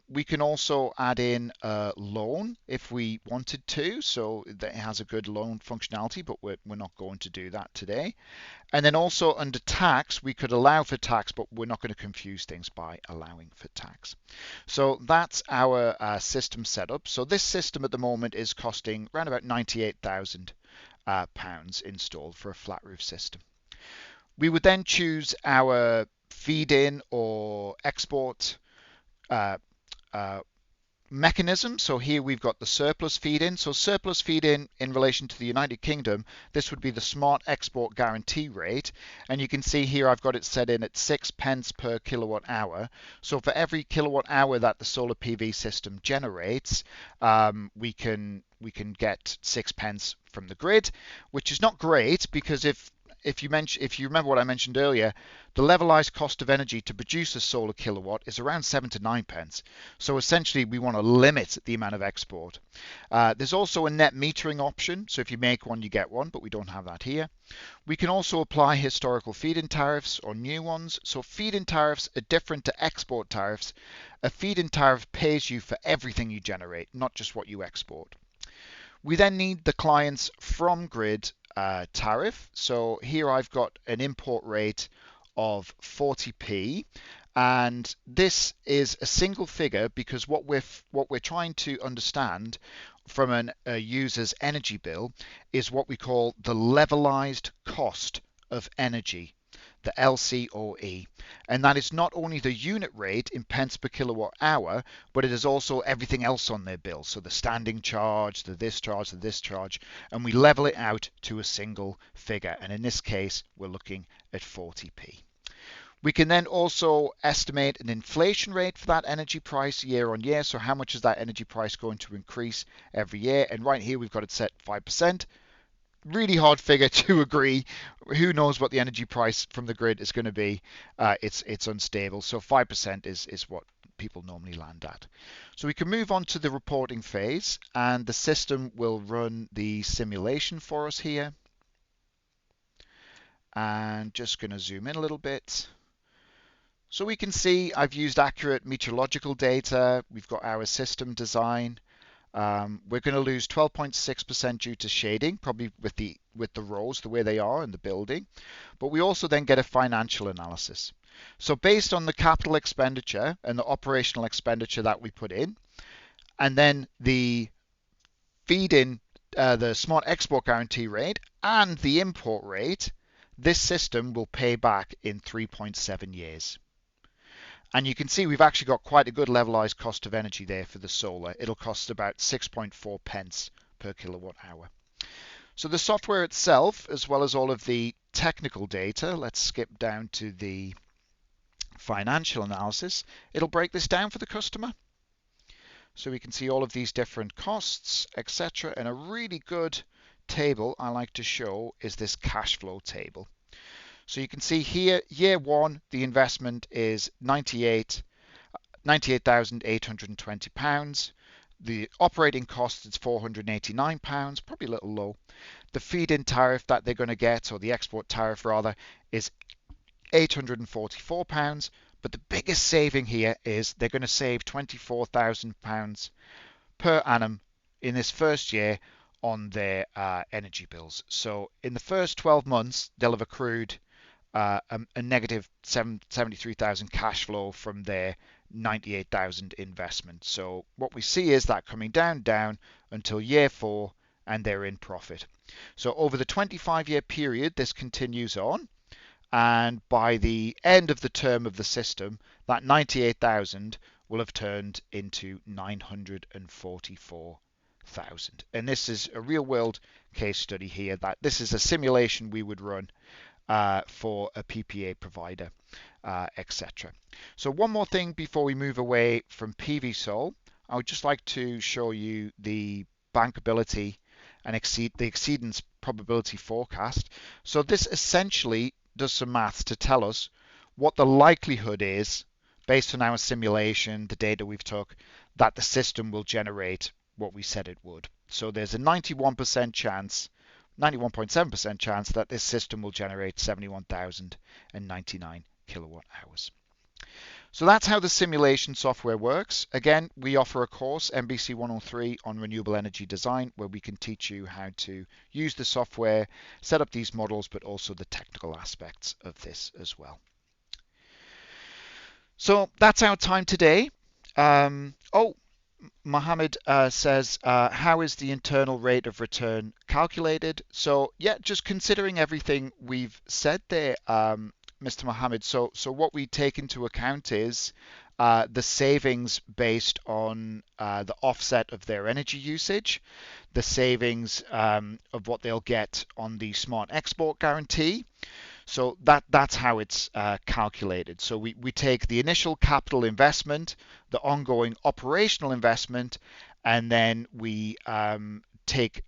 we can also add in a loan if we wanted to, so that it has a good loan functionality, but we're not going to do that today. And then also under tax, we could allow for tax, but we're not going to confuse things by allowing for tax. So that's our system setup. So this system at the moment is costing around about £98,000 installed for a flat roof system. We would then choose our feed-in or export mechanism. So here we've got the surplus feed-in. So surplus feed-in in relation to the United Kingdom, this would be the smart export guarantee rate. And you can see here I've got it set in at 6 pence per kilowatt hour. So for every kilowatt hour that the solar PV system generates, we can get 6 pence from the grid, which is not great because if you remember what I mentioned earlier, the levelized cost of energy to produce a solar kilowatt is around 7 to 9 pence. So essentially, we want to limit the amount of export. There's also a net metering option. So if you make one, you get one, but we don't have that here. We can also apply historical feed-in tariffs or new ones. So feed-in tariffs are different to export tariffs. A feed-in tariff pays you for everything you generate, not just what you export. We then need the client's from grid tariff. So here I've got an import rate of 40p, and this is a single figure because what we're trying to understand from a user's energy bill is what we call the levelized cost of energy, the LCOE. And that is not only the unit rate in pence per kilowatt hour, but it is also everything else on their bill. So the standing charge, the this charge, the this charge, and we level it out to a single figure. And in this case, we're looking at 40p. We can then also estimate an inflation rate for that energy price year on year. So how much is that energy price going to increase every year? And right here, we've got it set 5%. Really hard figure to agree. Who knows what the energy price from the grid is going to be? It's unstable. So 5% is what people normally land at. So we can move on to the reporting phase, and the system will run the simulation for us here. And just going to zoom in a little bit. So we can see I've used accurate meteorological data. We've got our system design. We're going to lose 12.6% due to shading, probably with the rows the way they are in the building. But we also then get a financial analysis. So based on the capital expenditure and the operational expenditure that we put in, and then the feed-in, the smart export guarantee rate and the import rate, this system will pay back in 3.7 years. And you can see we've actually got quite a good levelized cost of energy there for the solar. It'll cost about 6.4 pence per kilowatt hour. So the software itself, as well as all of the technical data, let's skip down to the financial analysis. It'll break this down for the customer. So we can see all of these different costs, etc. And a really good table I like to show is this cash flow table. So you can see here, year one, the investment is £98,820. The operating cost is £489, probably a little low. The feed-in tariff that they're going to get, or the export tariff rather, is £844. But the biggest saving here is they're going to save £24,000 per annum in this first year on their energy bills. So in the first 12 months, they'll have accrued a negative 73,000 cash flow from their 98,000 investment. So what we see is that coming down until year four, and they're in profit. So over the 25-year period, this continues on. And by the end of the term of the system, that 98,000 will have turned into 944,000. And this is a real world case study here, that this is a simulation we would run for a PPA provider, etc. So one more thing before we move away from PV Sol, I would just like to show you the bankability and the exceedance probability forecast. So this essentially does some maths to tell us what the likelihood is, based on our simulation, the data we've took, that the system will generate what we said it would. So there's a 91% chance, 91.7% chance that this system will generate 71,099 kilowatt hours. So that's how the simulation software works. Again, we offer a course, MBC 103, on renewable energy design, where we can teach you how to use the software, set up these models, but also the technical aspects of this as well. So that's our time today. Mohammed says, how is the internal rate of return calculated? So yeah, just considering everything we've said there, Mr. Mohammed. So what we take into account is the savings based on the offset of their energy usage, the savings of what they'll get on the smart export guarantee. So that's how it's calculated. So we take the initial capital investment, the ongoing operational investment, and then we take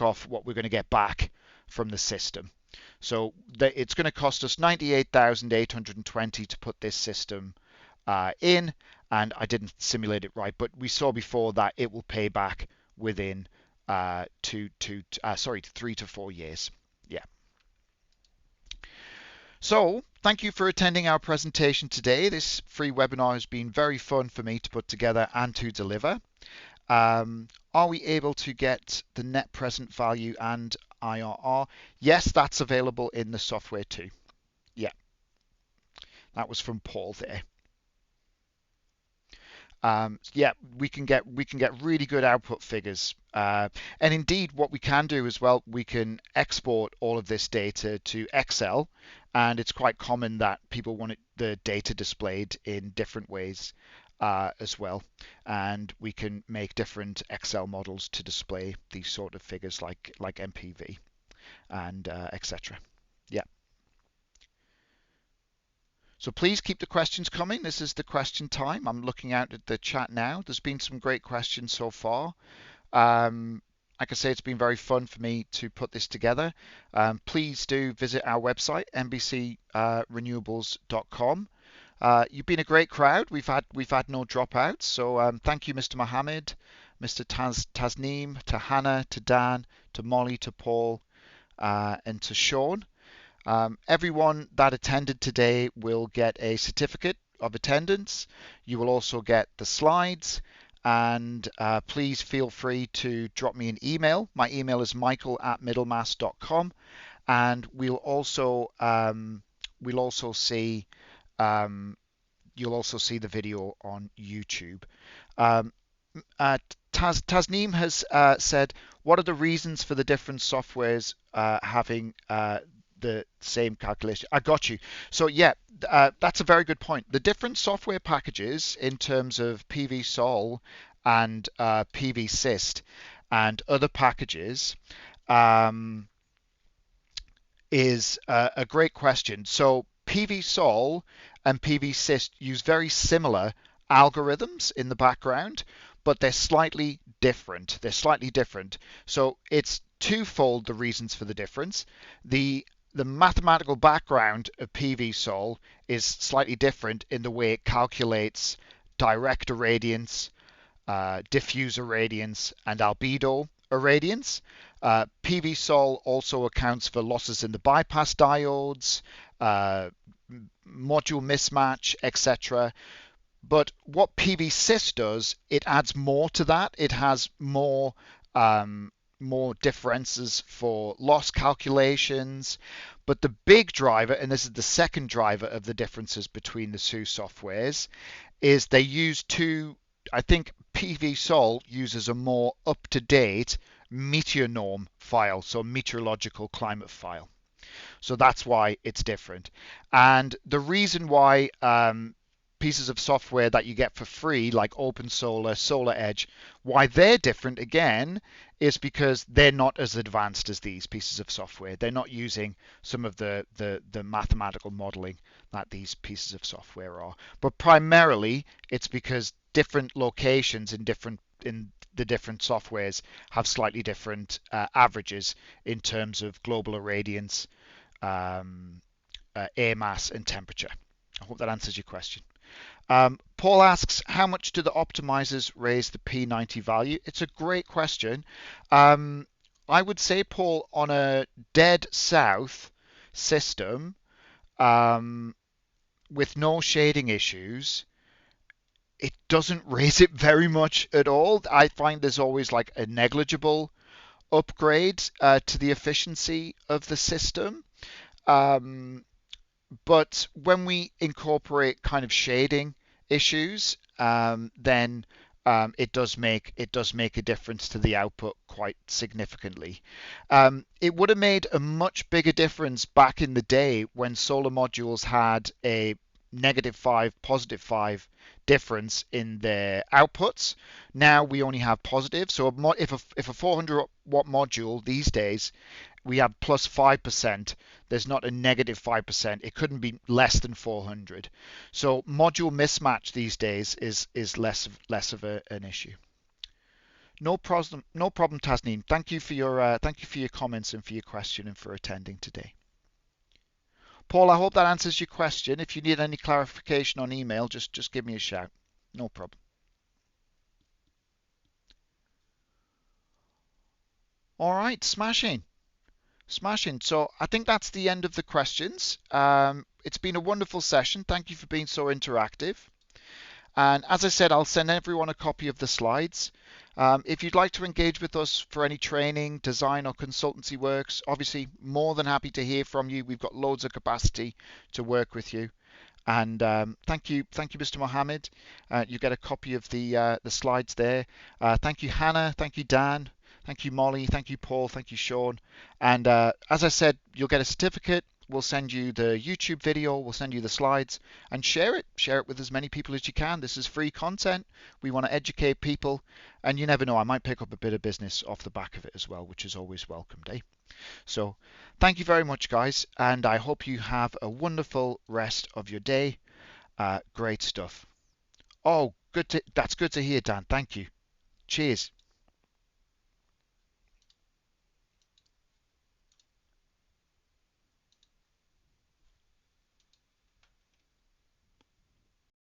off what we're going to get back from the system. So it's going to cost us 98,820 to put this system in, and I didn't simulate it right, but we saw before that it will pay back within 3 to 4 years. Yeah. So thank you for attending our presentation today. This free webinar has been very fun for me to put together and to deliver. Are we able to get the net present value and IRR? Yes, that's available in the software too. Yeah, that was from Paul there. Yeah, we can get really good output figures, and indeed what we can do as well, we can export all of this data to Excel, and it's quite common that people want the data displayed in different ways as well, and we can make different Excel models to display these sort of figures like MPV and etc. Yeah. So please keep the questions coming. This is the question time. I'm looking out at the chat now. There's been some great questions so far. Like I say, it's been very fun for me to put this together. Please do visit our website, nbcrenewables.com. You've been a great crowd. We've had no dropouts. So thank you, Mr. Mohammed, Mr. Tasneem, to Hannah, to Dan, to Molly, to Paul, and to Sean. Everyone that attended today will get a certificate of attendance. You will also get the slides, and please feel free to drop me an email. My email is michael@middlemass.com, and you'll also see the video on YouTube. Tasneem has said, what are the reasons for the different softwares having the same calculation? I got you. So yeah, that's a very good point. The different software packages in terms of PV Sol and PV Syst and other packages um, is a great question. So PV Sol and PV Syst use very similar algorithms in the background, but they're slightly different. They're slightly different. So it's twofold the reasons for the difference. The mathematical background of PV Sol is slightly different in the way it calculates direct irradiance, diffuse irradiance, and albedo irradiance. PV-Sol also accounts for losses in the bypass diodes, uh, module mismatch, etc. But what PV-Sys does, it adds more to that. It has more differences for loss calculations. But the big driver, and this is the second driver of the differences between the two softwares, is they use two. I think PV-Sol uses a more up-to-date meteor norm file, so meteorological climate file. So that's why it's different. And the reason why pieces of software that you get for free, like OpenSolar, Solar Edge, why they're different again is because they're not as advanced as these pieces of software. They're not using some of the mathematical modeling that these pieces of software are. But primarily, it's because different locations in the different softwares have slightly different averages in terms of global irradiance, um, air mass, and temperature. I hope that answers your question. Paul asks, how much do the optimizers raise the P90 value? It's a great question. Um, I would say, Paul, on a dead south system um, with no shading issues, it doesn't raise it very much at all. I find there's always like a negligible upgrade to the efficiency of the system. Um, but when we incorporate kind of shading issues, then it does make a difference to the output quite significantly. It would have made a much bigger difference back in the day when solar modules had a -5, +5 difference in their outputs. Now we only have positive. So if a 400 watt module these days we have +5%, there's not a -5%. It couldn't be less than 400. So module mismatch these days is less of an issue. No problem, no problem, Tasneem. Thank you for your comments and for your question and for attending today. Paul, I hope that answers your question. If you need any clarification on email, just give me a shout. No problem. All right, smashing. Smashing. So I think that's the end of the questions. It's been a wonderful session. Thank you for being so interactive. And as I said, I'll send everyone a copy of the slides. If you'd like to engage with us for any training, design, or consultancy works, obviously more than happy to hear from you. We've got loads of capacity to work with you. And thank you, Mr. Mohammed. You get a copy of the slides there. Thank you, Hannah. Thank you, Dan. Thank you, Molly. Thank you, Paul. Thank you, Sean. And as I said, you'll get a certificate. We'll send you the YouTube video. We'll send you the slides and share it. Share it with as many people as you can. This is free content. We want to educate people. And you never know, I might pick up a bit of business off the back of it as well, which is always welcomed, eh? So thank you very much, guys, and I hope you have a wonderful rest of your day. Great stuff. Oh, that's good to hear, Dan. Thank you. Cheers.